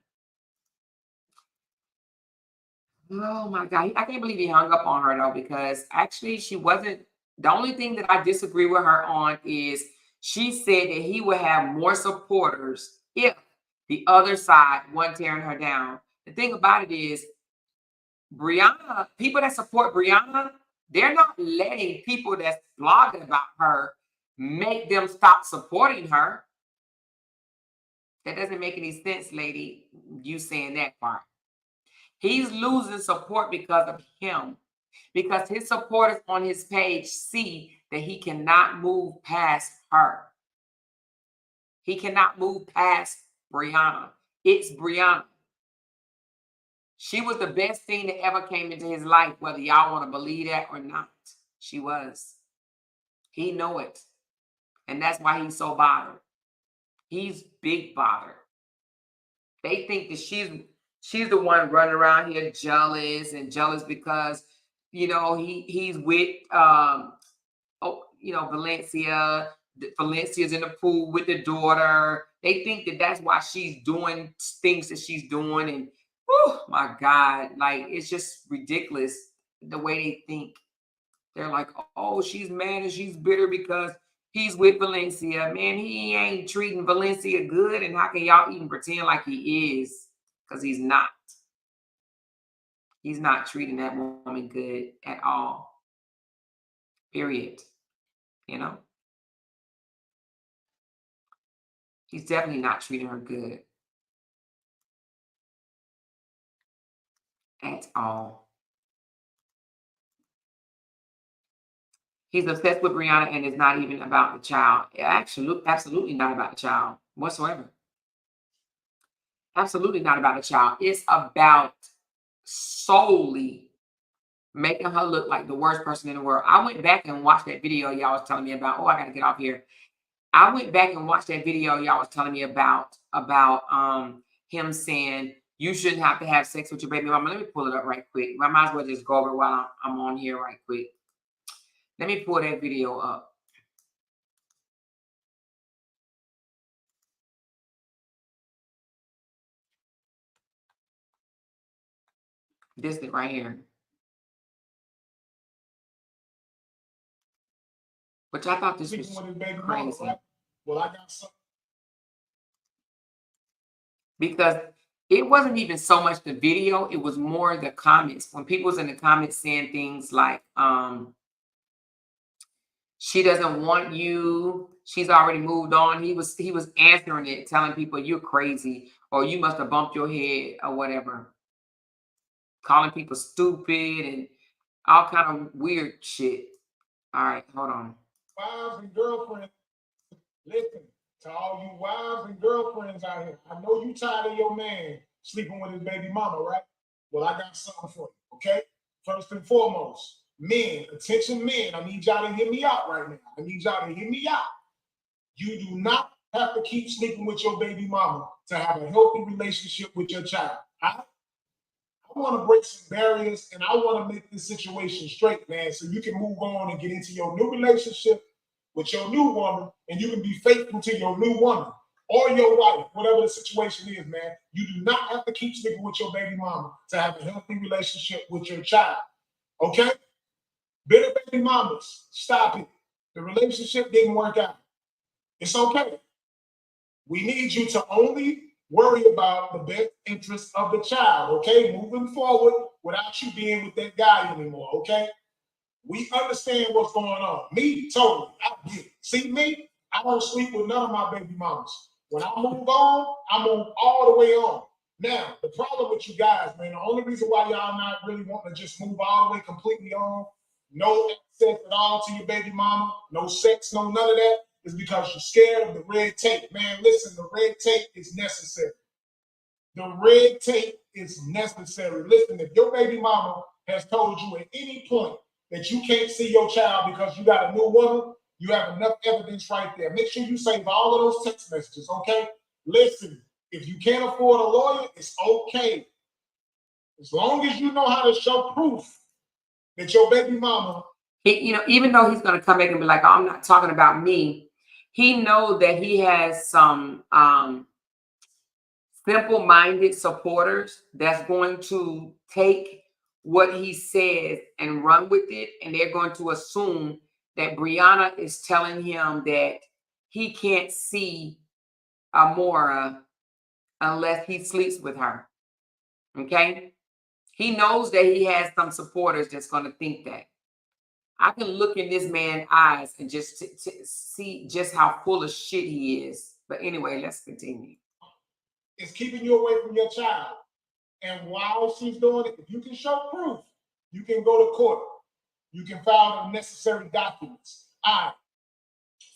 Oh my God. I can't believe he hung up on her though, because actually she wasn't. The only thing that I disagree with her on is she said that he would have more supporters if the other side wasn't tearing her down. The thing about it is, Brianna, people that support Brianna, they're not letting people that's blogging about her make them stop supporting her. That doesn't make any sense, lady, you saying that part. He's losing support because of him. Because his supporters on his page see that he cannot move past her. He cannot move past Brianna. It's Brianna. She was the best thing that ever came into his life, whether y'all want to believe that or not. She was. He know it. And that's why he's so bothered. He's big bothered. They think that she's the one running around here jealous because, he's with, Valencia. Valencia's in the pool with the daughter. They think that that's why she's doing things that she's doing. And, oh, my God, like, it's just ridiculous the way they think. They're like, oh, she's mad and she's bitter because he's with Valencia. Man, he ain't treating Valencia good. And how can y'all even pretend like he is? Because he's not. He's not treating that woman good at all. Period. He's definitely not treating her good. At all. He's obsessed with Brianna, and it's not even about the child. Absolutely not about the child whatsoever. Absolutely not about the child. It's about solely making her look like the worst person in the world. I went back and watched that video y'all was telling me about. Oh, I got to get off here. I went back and watched that video y'all was telling me about him saying you shouldn't have to have sex with your baby mama. Let me pull it up right quick. I might as well just go over it while I'm on here right quick. Let me pull that video up. This is right here. Which I thought this was crazy. Right? Well, I got something. Because it wasn't even so much the video, it was more the comments. When people was in the comments saying things like, she doesn't want you, she's already moved on. He was answering it, telling people you're crazy or you must have bumped your head or whatever. Calling people stupid and all kind of weird shit. All right, hold on. Wives and girlfriends, listen to all you wives and girlfriends out here. I know you tired of your man sleeping with his baby mama, right? Well, I got something for you, okay? First and foremost, men, attention men, I need y'all to hear me out right now. I need y'all to hear me out. You do not have to keep sleeping with your baby mama to have a healthy relationship with your child. I want to break some barriers and I want to make this situation straight, man, so you can move on and get into your new relationship with your new woman and you can be faithful to your new woman or your wife, whatever the situation is, man. You do not have to keep sleeping with your baby mama to have a healthy relationship with your child, okay? Bitter baby mamas, stop it. The relationship didn't work out. It's okay. We need you to only worry about the best interest of the child, okay? Moving forward without you being with that guy anymore, okay? We understand what's going on. Me, totally. I get it. See me, I don't sleep with none of my baby mamas. When I move on, I move all the way on. Now, the problem with you guys, man, the only reason why y'all not really wanting to just move all the way completely on, no access at all to your baby mama, no sex, no none of that, is because you're scared of the red tape. Man, listen, the red tape is necessary. The red tape is necessary. Listen, if your baby mama has told you at any point that you can't see your child because you got a new woman, you have enough evidence right there. Make sure you save all of those text messages, okay? Listen, if you can't afford a lawyer, it's okay. As long as you know how to show proof that your baby mama, he, even though he's going to come back and be like, oh, I'm not talking about me, he knows that he has some simple-minded supporters that's going to take what he says and run with it, and they're going to assume that Brianna is telling him that he can't see Amora unless he sleeps with her. Okay? He knows that he has some supporters that's going to think that. I can look in this man's eyes and just see just how full of shit he is. But anyway, let's continue. is keeping you away from your child. And while she's doing it, if you can show proof, you can go to court. You can file the necessary documents. All right.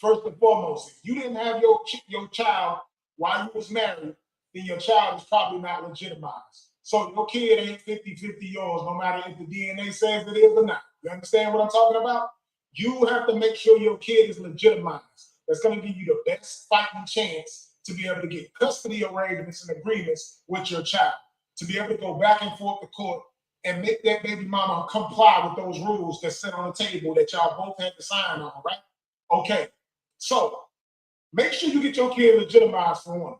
First and foremost, if you didn't have your child while you was married, then your child is probably not legitimized. So your kid ain't 50-50 yours, no matter if the DNA says it is or not. You understand what I'm talking about? You have to make sure your kid is legitimized. That's going to give you the best fighting chance to be able to get custody arrangements and agreements with your child, to be able to go back and forth to court and make that baby mama comply with those rules that sit on the table that y'all both had to sign on, right? Okay, so make sure you get your kid legitimized for one.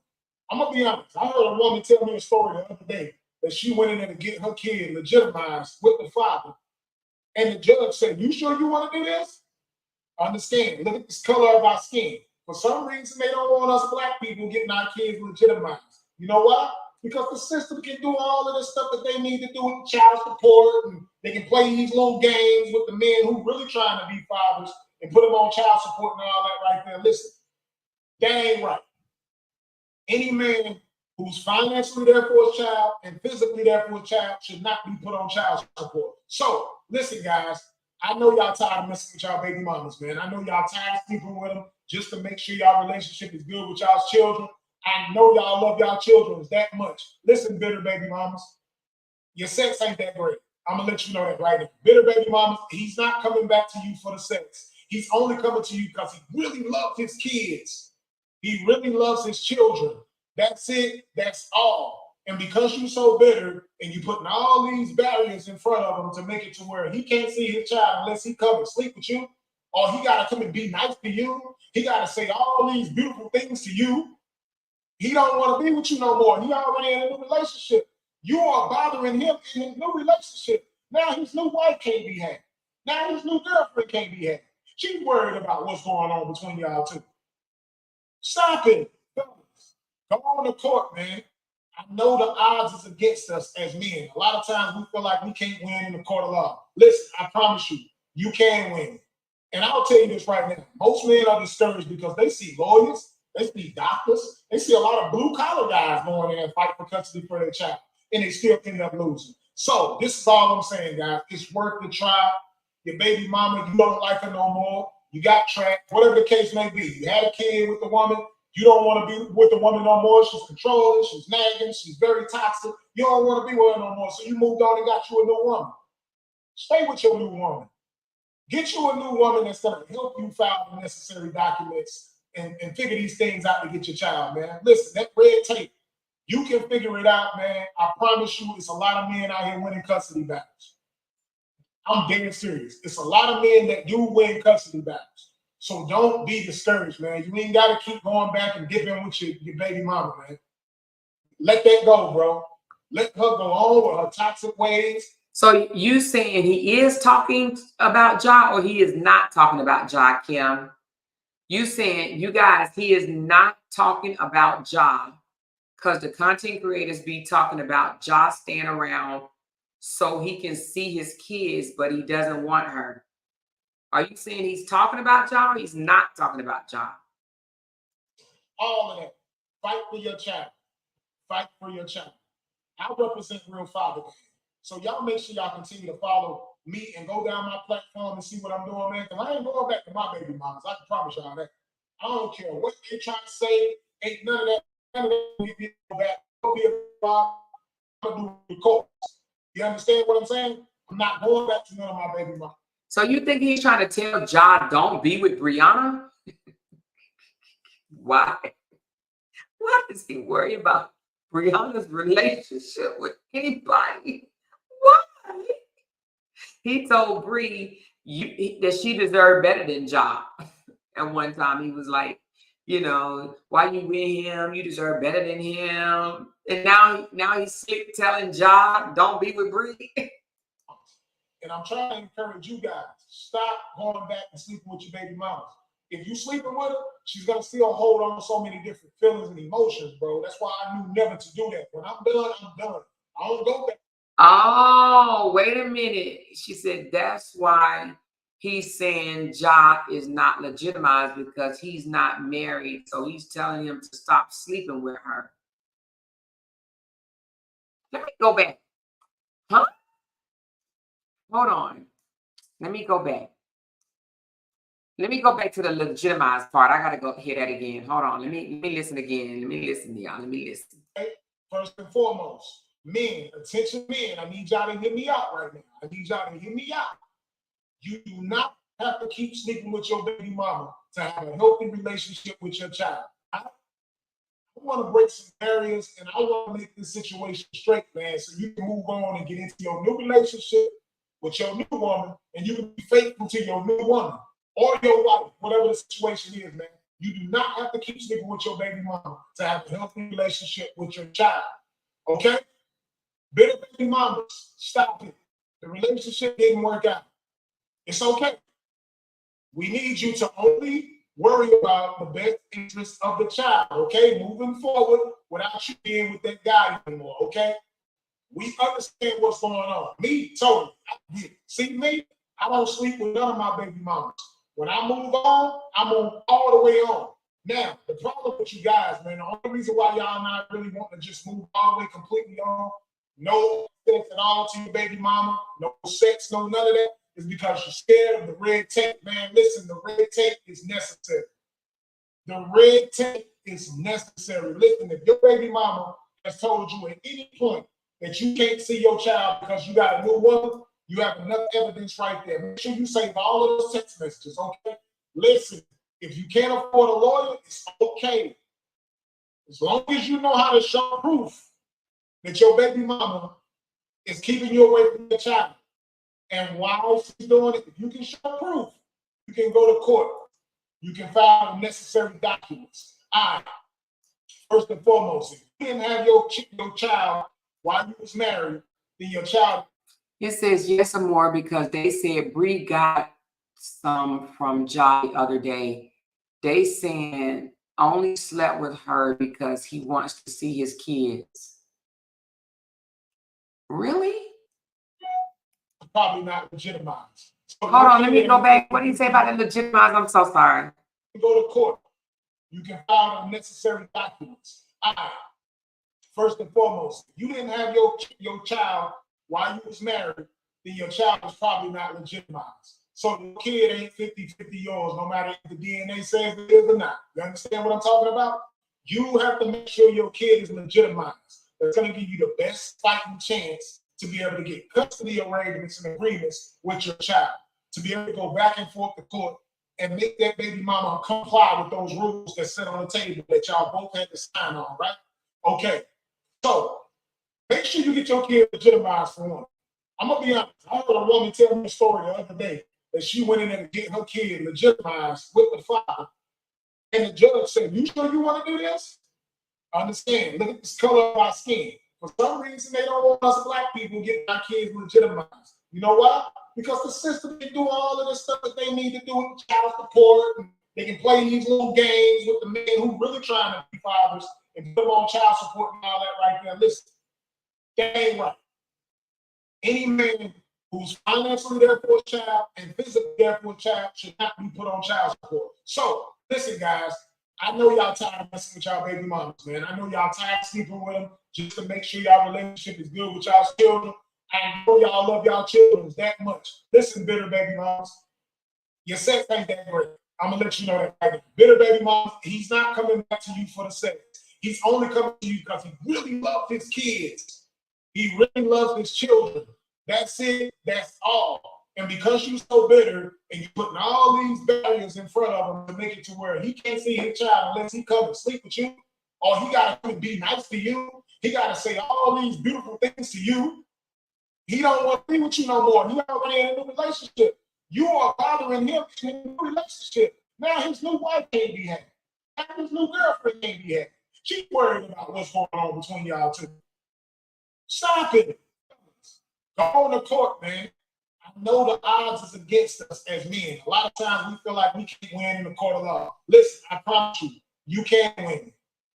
I'm going to be honest. I heard a woman tell me a story the other day that she went in there to get her kid legitimized with the father. And the judge said, you sure you want to do this? Understand, look at this color of our skin. For some reason, they don't want us black people getting our kids legitimized. You know why? Because the system can do all of the stuff that they need to do with child support, and they can play these little games with the men who really trying to be fathers and put them on child support and all that right there. Listen, that ain't right. Any man who's financially there for his child and physically there for his child should not be put on child support. So, listen, guys, I know y'all tired of messing with y'all baby mamas, man. I know y'all tired of sleeping with them just to make sure y'all relationship is good with y'all's children. I know y'all love y'all children that much. Listen, bitter baby mamas, your sex ain't that great. I'm going to let you know that right now. Bitter baby mamas, he's not coming back to you for the sex. He's only coming to you because he really loves his kids. He really loves his children. That's it. That's all. And because you're so bitter and you're putting all these barriers in front of him to make it to where he can't see his child unless he come and sleep with you, or he got to come and be nice to you. He got to say all these beautiful things to you. He don't want to be with you no more. He already in a new relationship. You are bothering him in a new relationship. Now his new wife can't be happy. Now his new girlfriend can't be happy. She's worried about what's going on between y'all two. Stop it. Go on to court, man. I know the odds is against us as men. A lot of times we feel like we can't win in the court of law. Listen, I promise you, you can win. And I'll tell you this right now. Most men are discouraged because they see lawyers, they see doctors, they see a lot of blue-collar guys going in and fight for custody for their child, and they still end up losing. So this is all I'm saying, guys. It's worth the try. Your baby mama, you don't like her no more. You got trapped, whatever the case may be. You had a kid with the woman. You don't want to be with the woman no more. She's controlling, she's nagging, she's very toxic. You don't want to be with her no more. So you moved on and got you a new woman. Stay with your new woman. Get you a new woman that's going to help you file the necessary documents and figure these things out to get your child, man. Listen, that red tape, you can figure it out, man. I promise you, it's a lot of men out here winning custody battles. I'm dead serious. It's a lot of men that do win custody battles. So don't be discouraged, man. You ain't got to keep going back and dipping with your baby mama, man. Let that go, bro. Let her go on with her toxic ways. So you saying he is talking about Ja, or he is not talking about Ja, Kim? You saying, you guys, he is not talking about Ja because the content creators be talking about Ja staying around so he can see his kids, but he doesn't want her. Are you saying he's talking about y'all or he's not talking about y'all? All of that. Fight for your child. Fight for your child. I represent Real Father. So y'all make sure y'all continue to follow me and go down my platform and see what I'm doing, man. Because I ain't going back to my baby mamas. I can promise y'all that. I don't care what they trying to say. Ain't none of that. None of that be back. Don't be a father. I'm gonna do the course. You understand what I'm saying? I'm not going back to none of my baby mamas. So you think he's trying to tell Ja don't be with Brianna? Why? Why does he worry about Brianna's relationship with anybody? Why? He told Bree that she deserved better than Ja. And one time he was like, you know, why you with him? You deserve better than him. And now he's sick telling Ja don't be with Bree. And I'm trying to encourage you guys, stop going back and sleeping with your baby mamas. If you sleeping with her, she's gonna still hold on to so many different feelings and emotions, bro. That's why I knew never to do that. When I'm done, I'm done. I don't go back. Oh, wait a minute. She said that's why he's saying Ja is not legitimized because he's not married. So he's telling him to stop sleeping with her. Let me go back. Huh? Hold on. Let me go back. Let me go back to the legitimized part. I gotta go hear that again. Hold on. Let me listen again. Let me listen, y'all. Let me listen. First and foremost, men, attention men, I need y'all to hear me out right now. I need y'all to hear me out. You do not have to keep sleeping with your baby mama to have a healthy relationship with your child. I want to break some barriers and I want to make this situation straight, man, so you can move on and get into your new relationship with your new woman and you can be faithful to your new woman or your wife, whatever the situation is, man. You do not have to keep sleeping with your baby mama to have a healthy relationship with your child, okay? Bitter baby mamas, stop it. The relationship didn't work out. It's okay. We need you to only worry about the best interest of the child, okay? Moving forward without you being with that guy anymore, okay? We understand what's going on. Me, totally. See me? I don't sleep with none of my baby mamas. When I move on, I move all the way on. Now, the problem with you guys, man, the only reason why y'all not really wanting to just move all the way completely on, no sex at all to your baby mama, no sex, no none of that, is because you're scared of the red tape, man. Listen, the red tape is necessary. The red tape is necessary. Listen, if your baby mama has told you at any point that you can't see your child because you got a new woman, you have enough evidence right there. Make sure you save all of those text messages, okay? Listen, if you can't afford a lawyer, it's okay. As long as you know how to show proof that your baby mama is keeping you away from your child. And while she's doing it, if you can show proof, you can go to court. You can file the necessary documents. All right. First and foremost, if you didn't have your child while you was married, then your child. It says yes or more because they said Bree got some from Ja the other day. They saying only slept with her because he wants to see his kids. Really? Probably not legitimized. So hold on, let me go back. What did he say about the legitimized? I'm so sorry. You go to court. You can file the necessary documents. All right. First and foremost, if you didn't have your child while you was married, then your child was probably not legitimized. So the kid ain't 50-50 yours, no matter if the DNA says it is or not. You understand what I'm talking about? You have to make sure your kid is legitimized. That's going to give you the best fighting chance to be able to get custody arrangements and agreements with your child, to be able to go back and forth to court and make that baby mama comply with those rules that sit on the table that y'all both had to sign on, right? Okay. So make sure you get your kid legitimized for one. I'm gonna be honest. I heard a woman tell me a story the other day that she went in there to get her kid legitimized with the father, and the judge said, "You sure you want to do this? Understand? Look at this color of our skin. For some reason, they don't want us black people getting our kids legitimized. You know why? Because the system can do all of the stuff that they need to do with child support. And they can play these little games with the men who really trying to be fathers and put them on child support and all that right there. Listen, that ain't right. Any man who's financially there for a child and physically there for a child should not be put on child support. So, listen, guys, I know y'all tired of messing with y'all baby mamas, man. I know y'all tired of sleeping with them just to make sure y'all relationship is good with y'all's children. I know y'all love y'all children that much. Listen, bitter baby mamas, your sex ain't that great. I'm gonna let you know that right now. Bitter baby mamas, he's not coming back to you for the sex. He's only coming to you because he really loves his kids. He really loves his children. That's it. That's all. And because you're so bitter and you're putting all these barriers in front of him to make it to where he can't see his child unless he comes and sleep with you, or he got to be nice to you, he got to say all these beautiful things to you. He don't want to be with you no more. He already in a new relationship. You are bothering him in a new relationship. Now his new wife can't be happy. Now his new girlfriend can't be happy. She's worried about what's going on between y'all two. Stop it. Go on the court, man. I know the odds is against us as men. A lot of times we feel like we can't win in the court of law. Listen, I promise you, you can win.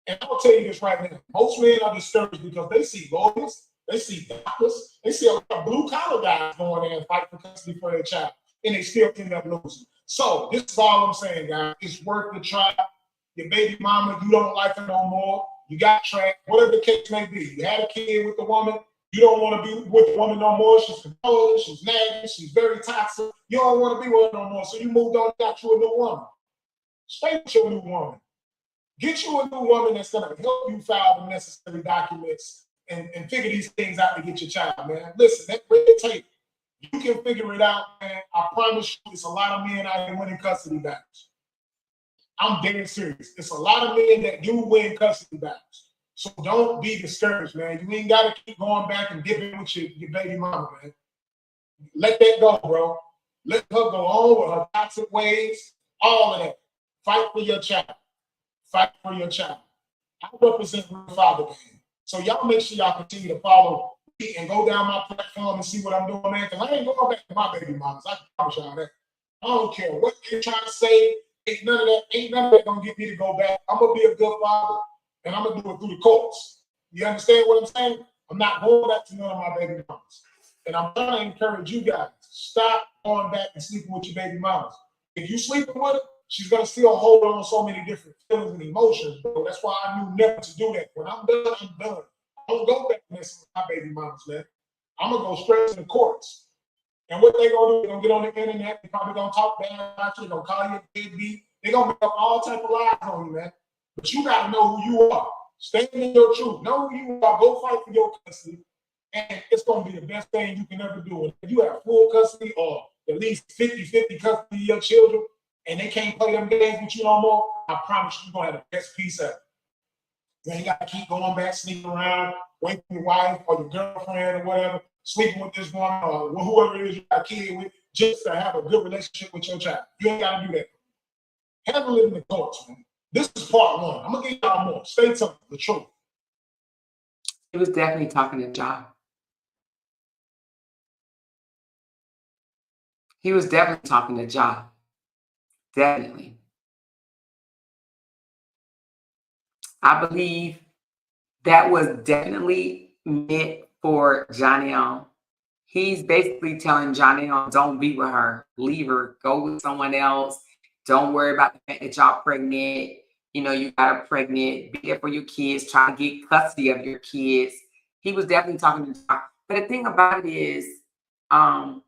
And I'll tell you this right now. Most men are discouraged because they see lawyers, they see doctors, they see a lot of blue-collar guys going there and fight for custody for their child, and they still end up losing. So this is all I'm saying, guys. It's worth the try. Your baby mama, you don't like her no more. You got tracked, whatever the case may be. You had a kid with the woman. You don't want to be with the woman no more. She's controlling, she's nagging, she's very toxic. You don't want to be with her no more. So you moved on and got you a new woman. Stay with your new woman. Get you a new woman that's going to help you file the necessary documents and figure these things out to get your child, man. Listen, that red tape, you can figure it out, man. I promise you, it's a lot of men out here winning custody battles. I'm dead serious. It's a lot of men that do win custody battles. So don't be discouraged, man. You ain't got to keep going back and dipping with your baby mama, man. Let that go, bro. Let her go on with her toxic ways, all of that. Fight for your child. Fight for your child. I represent Real Father, man. So y'all make sure y'all continue to follow me and go down my platform and see what I'm doing, man. Because I ain't going back to my baby mamas. I can promise y'all that. I don't care what they're trying to say. Ain't none of that gonna get me to go back. I'm gonna be a good father, and I'm gonna do it through the courts. You understand what I'm saying? I'm not going back to none of my baby mamas. And I'm trying to encourage you guys, stop going back and sleeping with your baby mamas. If you sleeping with her, she's gonna still hold on to so many different feelings and emotions, bro. That's why I knew never to do that. When I'm done, I'm done. I don't go back messing with my baby mamas, man. I'm gonna go straight to the courts. And what they gonna do, they're gonna get on the internet, they're probably gonna talk bad about you, they're gonna call you a baby, they're gonna make up all type of lies on you, man. But you gotta know who you are. Stand in your truth. Know who you are, go fight for your custody. And it's gonna be the best thing you can ever do. If you have full custody or at least 50-50 custody of your children and they can't play them games with you no more, I promise you're gonna have the best piece ever. You ain't gotta keep going back, sneaking around, waiting for your wife or your girlfriend or whatever, sleeping with this woman or whoever it is you got a kid with, just to have a good relationship with your child. You ain't got to do that. Handle it in the courts, man. This is part one. I'm going to give y'all more. Stay tuned. The truth. He was definitely talking to Ja. He was definitely talking to Ja. Definitely. I believe that was definitely meant for Janelle. He's basically telling Janelle, don't be with her, leave her, go with someone else. Don't worry about the fact that y'all pregnant. You know, you got her pregnant, be there for your kids, try to get custody of your kids. He was definitely talking to Ja. But the thing about it is, why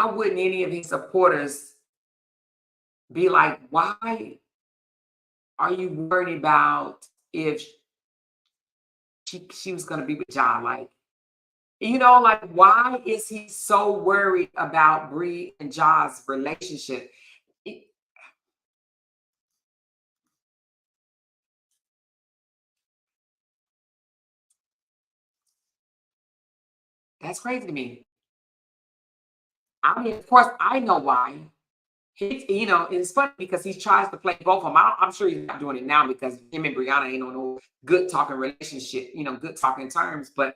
wouldn't any of his supporters be like, why are you worried about if she was going to be with Ja? Like, you know, like, why is he so worried about Bree and Ja's relationship? That's crazy to me. I mean, of course, I know why. You know, it's funny because he tries to play both of them. I'm sure he's not doing it now because him and Brianna ain't on no good talking relationship, you know, good talking terms. But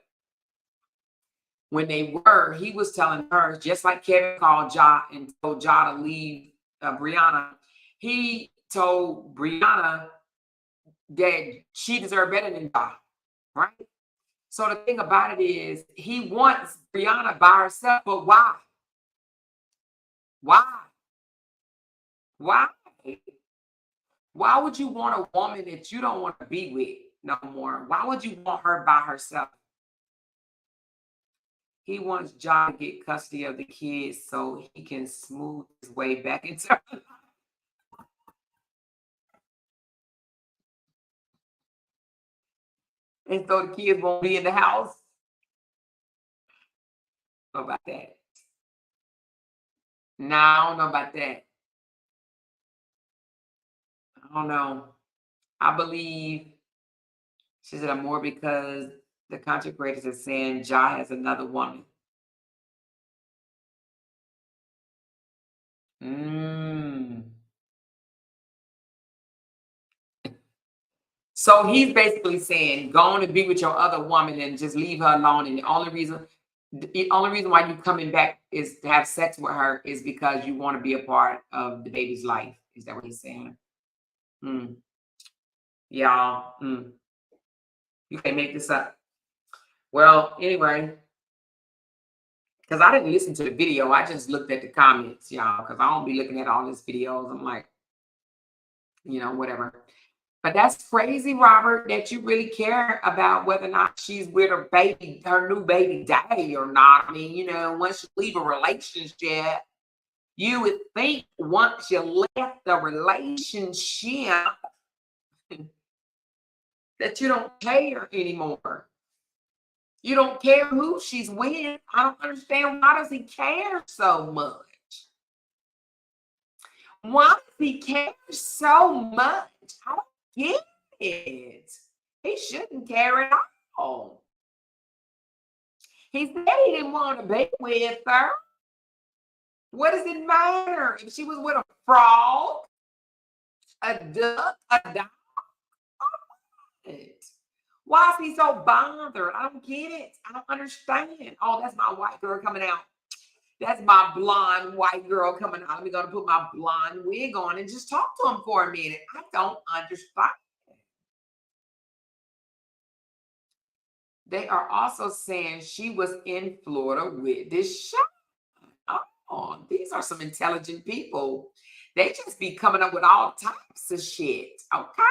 when they were, he was telling her, just like Kevin called Ja and told Ja to leave Brianna, he told Brianna that she deserved better than Ja, right? So the thing about it is, he wants Brianna by herself, but why? Why? Why? Why would you want a woman that you don't want to be with no more? Why would you want her by herself? He wants John to get custody of the kids so he can smooth his way back into her life. And so the kids won't be in the house. I don't know about that. No, I don't know about that. I don't know. I believe she said I'm more because the content creators are saying Ja has another woman. So he's basically saying, go on and be with your other woman and just leave her alone. And the only reason why you're coming back is to have sex with her is because you want to be a part of the baby's life. Is that what he's saying? Y'all, you can't make this up. Well, anyway, because I didn't listen to the video, I just looked at the comments, y'all, because I don't be looking at all these videos. I'm like, whatever. But that's crazy, Robert, that you really care about whether or not she's with her new baby daddy or not. I mean, once you leave a relationship, you would think once you left the relationship that you don't care anymore. You don't care who she's with. I don't understand, why does he care so much? Why does he care so much? I don't get it. He shouldn't care at all. He said he didn't want to be with her. What does it matter if she was with a frog, a duck, a dog? Why is he so bothered? I don't get it. I don't understand. Oh, that's my white girl coming out. That's my blonde white girl coming out. I'm going to put my blonde wig on and just talk to him for a minute. I don't understand. They are also saying she was in Florida with this shot. Oh, these are some intelligent people. They just be coming up with all types of shit. Okay.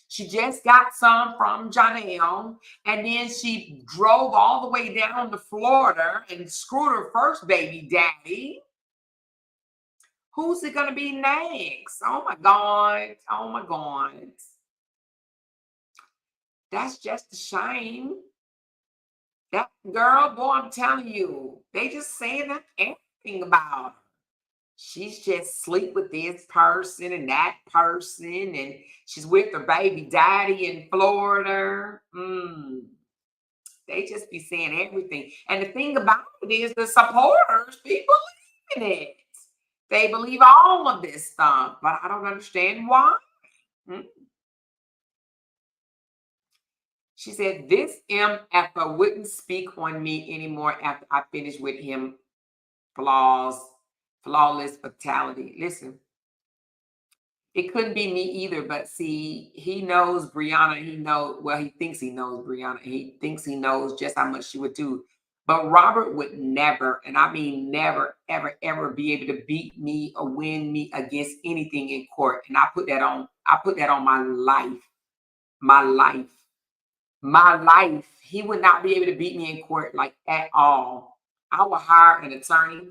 She just got some from Janelle, and then she drove all the way down to Florida and screwed her first baby daddy. Who's it going to be next? Oh, my God. Oh, my God. That's just a shame. That girl, boy, I'm telling you, they just saying everything about her. She's just sleep with this person and that person, and she's with her baby daddy in Florida. They just be saying everything. And the thing about it is the supporters, people believe in it. They believe all of this stuff, but I don't understand why. She said, this MFer wouldn't speak on me anymore after I finished with him. Flawless fatality. Listen, it couldn't be me either, but see, he knows Brianna. He thinks he knows Brianna. He thinks he knows just how much she would do. But Robert would never, and I mean never, ever, ever be able to beat me or win me against anything in court. And I put that on my life. My life. He would not be able to beat me in court, like, at all. I would hire an attorney.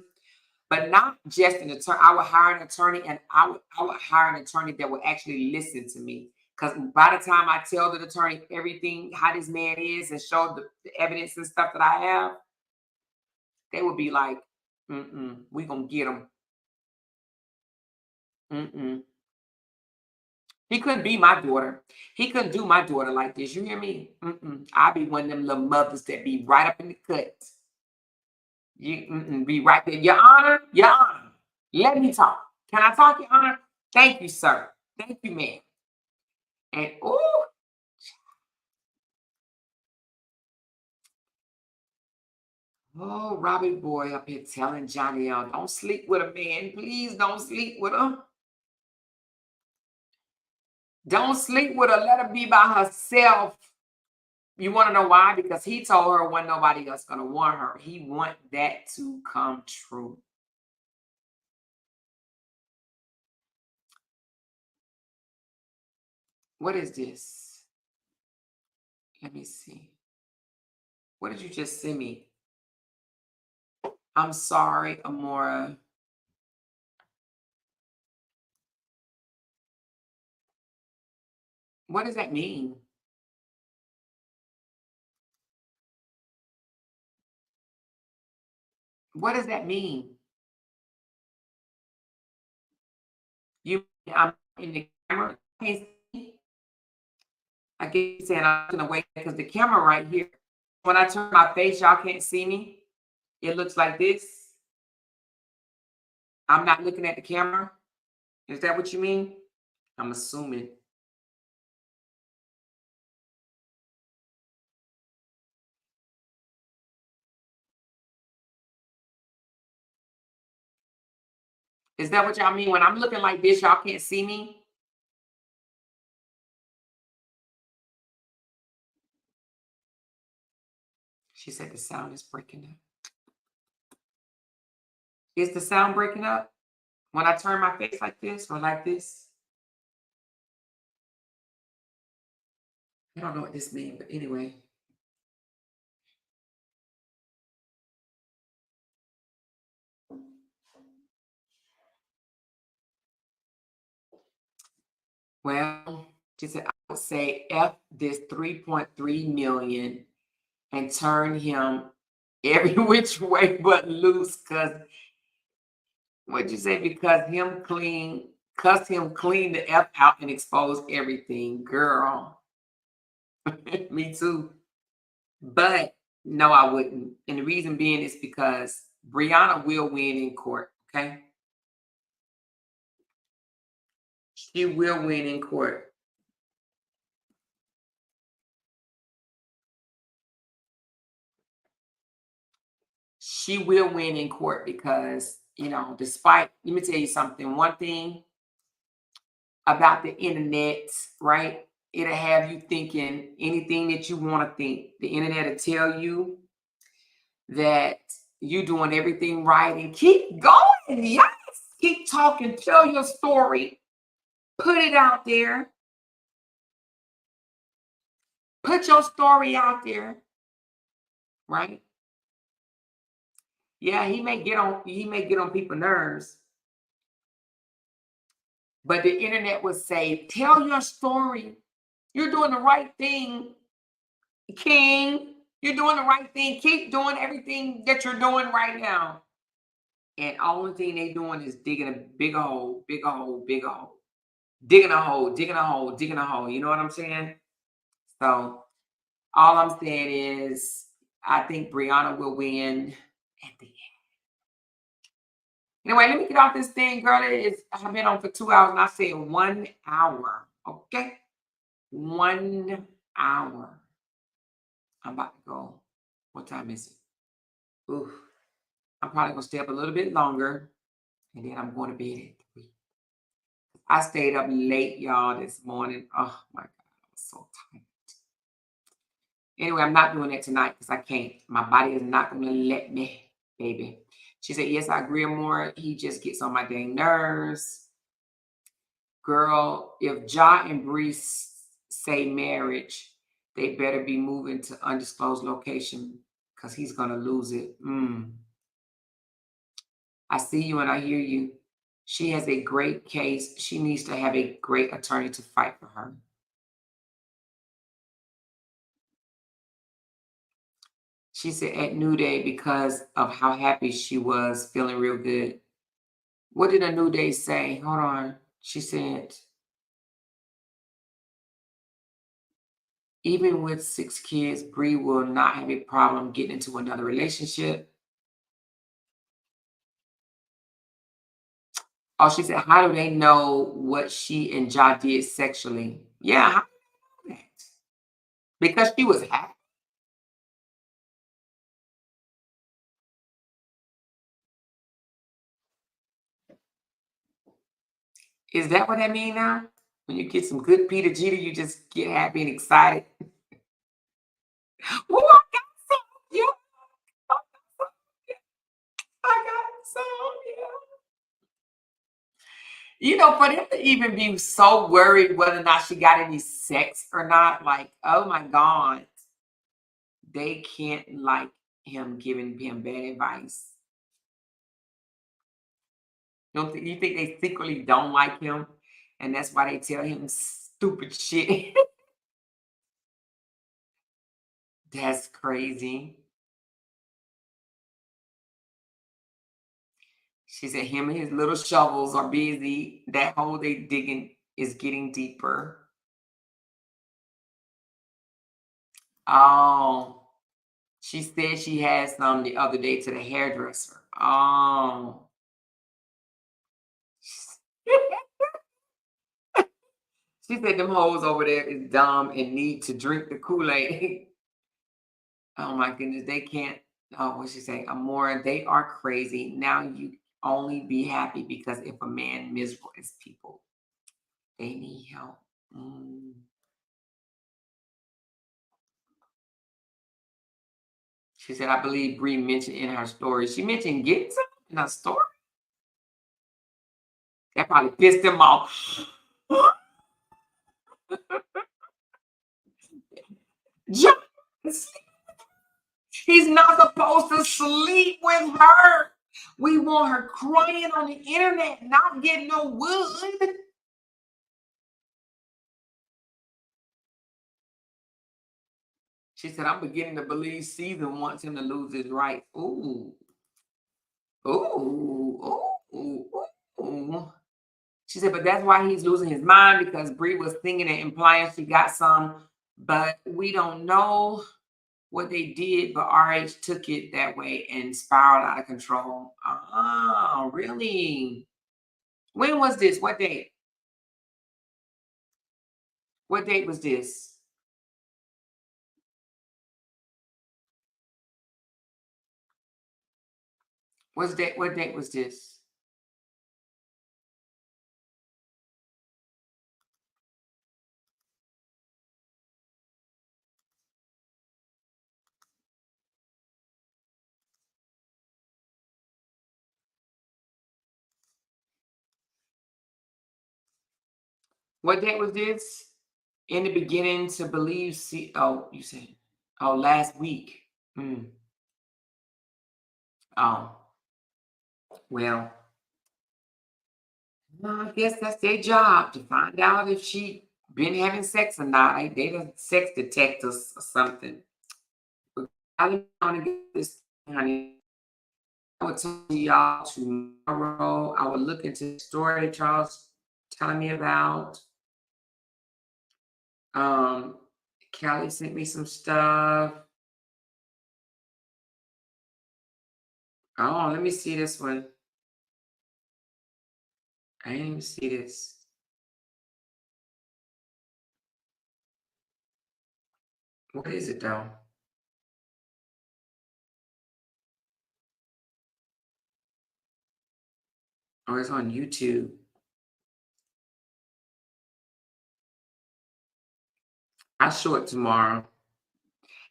But not just an attorney. I would hire an attorney, and I would hire an attorney that would actually listen to me. Because by the time I tell the attorney everything, how this man is, and show the evidence and stuff that I have, they would be like, we gonna get him. He couldn't be my daughter. He couldn't do my daughter like this. You hear me? I'll be one of them little mothers that be right up in the cut. You be right there. Your Honor, let me talk. Can I talk, Your Honor? Thank you, sir. Thank you, ma'am. And Robbie boy up here telling Johnny, don't sleep with a man. Please don't sleep with her. Don't sleep with her. Let her be by herself. You want to know why? Because he told her wasn't nobody else going to want her. He want that to come true. What is this? Let me see. What did you just send me? I'm sorry, Amora. What does that mean? What does that mean? I'm in the camera. I keep saying I'm gonna wait because the camera right here. When I turn my face, y'all can't see me. It looks like this. I'm not looking at the camera. Is that what you mean? I'm assuming. Is that what y'all mean? When I'm looking like this, y'all can't see me? She said the sound is breaking up. Is the sound breaking up when I turn my face like this or like this? I don't know what this means, but anyway. Well, she said, I would say F this 3.3 million and turn him every which way but loose, because what'd you say? Because cuss him clean the F out and expose everything. Girl. Me too. But no, I wouldn't. And the reason being is because Brianna will win in court, okay? She will win in court. She will win in court because, despite, let me tell you something. One thing about the internet, right? It'll have you thinking anything that you want to think. The internet will tell you that you're doing everything right and keep going. Yes. Keep talking. Tell your story. Put it out there. Put your story out there. Right? Yeah, he may get on people's nerves. But the internet would say, tell your story. You're doing the right thing, King. You're doing the right thing. Keep doing everything that you're doing right now. And only thing they're doing is digging a bigger hole, bigger hole, bigger hole. Digging a hole, digging a hole, digging a hole. You know what I'm saying? So all I'm saying is I think Brianna will win at the end. Anyway, let me get off this thing, girl. I've been on for 2 hours and I said 1 hour. Okay? 1 hour. I'm about to go. What time is it? Ooh. I'm probably gonna stay up a little bit longer. And then I'm going to bed at 3. I stayed up late, y'all, this morning. Oh my God, I was so tired. Anyway, I'm not doing that tonight because I can't. My body is not going to let me, baby. She said, yes, I agree more. He just gets on my dang nerves. Girl, if Ja and Bree say marriage, they better be moving to undisclosed location because he's going to lose it. I see you and I hear you. She has a great case. She needs to have a great attorney to fight for her. She said at New Day because of how happy she was, feeling real good. What did a New Day say? Hold on. She said, even with 6 kids, Bree will not have a problem getting into another relationship. Oh, she said, how do they know what she and Ja did sexually? Yeah, how do they know that? Because she was happy. Is that what that means now? When you get some good Peter Jeter, you just get happy and excited? Oh, I got some. Yeah. I got some. Yeah. You know, for them to even be so worried whether or not she got any sex or not, like, oh my God, they can't like him giving him bad advice. You think they secretly don't like him, and that's why they tell him stupid shit? That's crazy. She said him and his little shovels are busy. That hole they digging is getting deeper. Oh, she said she had some the other day to the hairdresser. Oh. She said them hoes over there is dumb and need to drink the Kool-Aid. Oh my goodness, they can't. Oh, what she say? Amora, they are crazy. Now you only be happy because if a man miserable as people, they need help. Mm. She said, I believe Bree mentioned in her story. She mentioned getting something in her story. That probably pissed him off. John, he's not supposed to sleep with her. We want her crying on the internet, not getting no wood. She said, I'm beginning to believe Caesar wants him to lose his rights. Ooh. Ooh. Ooh. Ooh. She said, but that's why he's losing his mind because Bree was thinking and implying she got some, but we don't know what they did, but RH took it that way and spiraled out of control. Oh, really? When was this? What date? What date was this? What date was this? What date was this? In the beginning to believe, oh, you said, oh, last week. Mm. Oh, well, I guess that's their job to find out if she been having sex or not. They the sex detectives or something. But I want to get this, honey. I will tell y'all tomorrow. I will look into the story Charles telling me about. Callie sent me some stuff. Oh, let me see this one. I didn't even see this. What is it though? Oh, it's on YouTube. I'll show it tomorrow.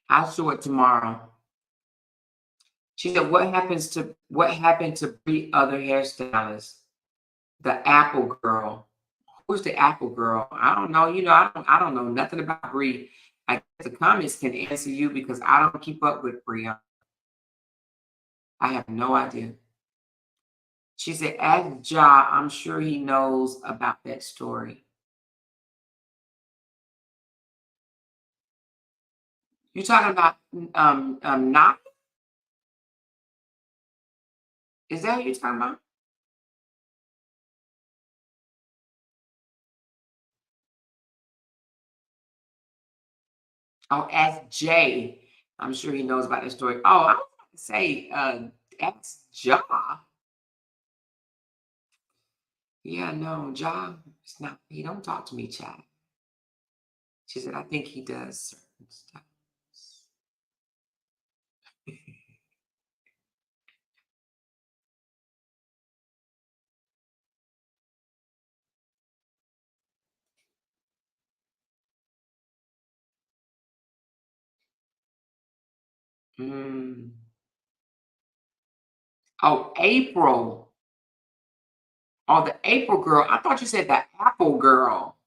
I'll show it tomorrow. She said, what happened to three other hairstylists? The Apple girl. Who's the Apple girl? I don't know. You know, I don't know nothing about Bree. I guess the comments can answer you because I don't keep up with Bree. I have no idea. She said, ask Ja, I'm sure he knows about that story. You talking about not? Is that what you're talking about? Oh, ask Jay. I'm sure he knows about that story. Oh, I was about to say, ask Ja. Yeah, no, Ja, it's not. He don't talk to me, child. She said, I think he does certain stuff. Oh, April. Oh, the April girl. I thought you said the Apple girl.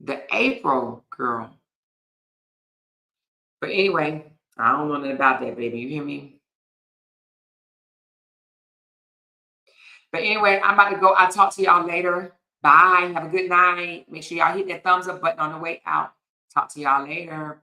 The April girl. But anyway, I don't know nothing about that, baby. You hear me? But anyway, I'm about to go. I'll talk to y'all later. Bye. Have a good night. Make sure y'all hit that thumbs up button on the way out. Talk to y'all later.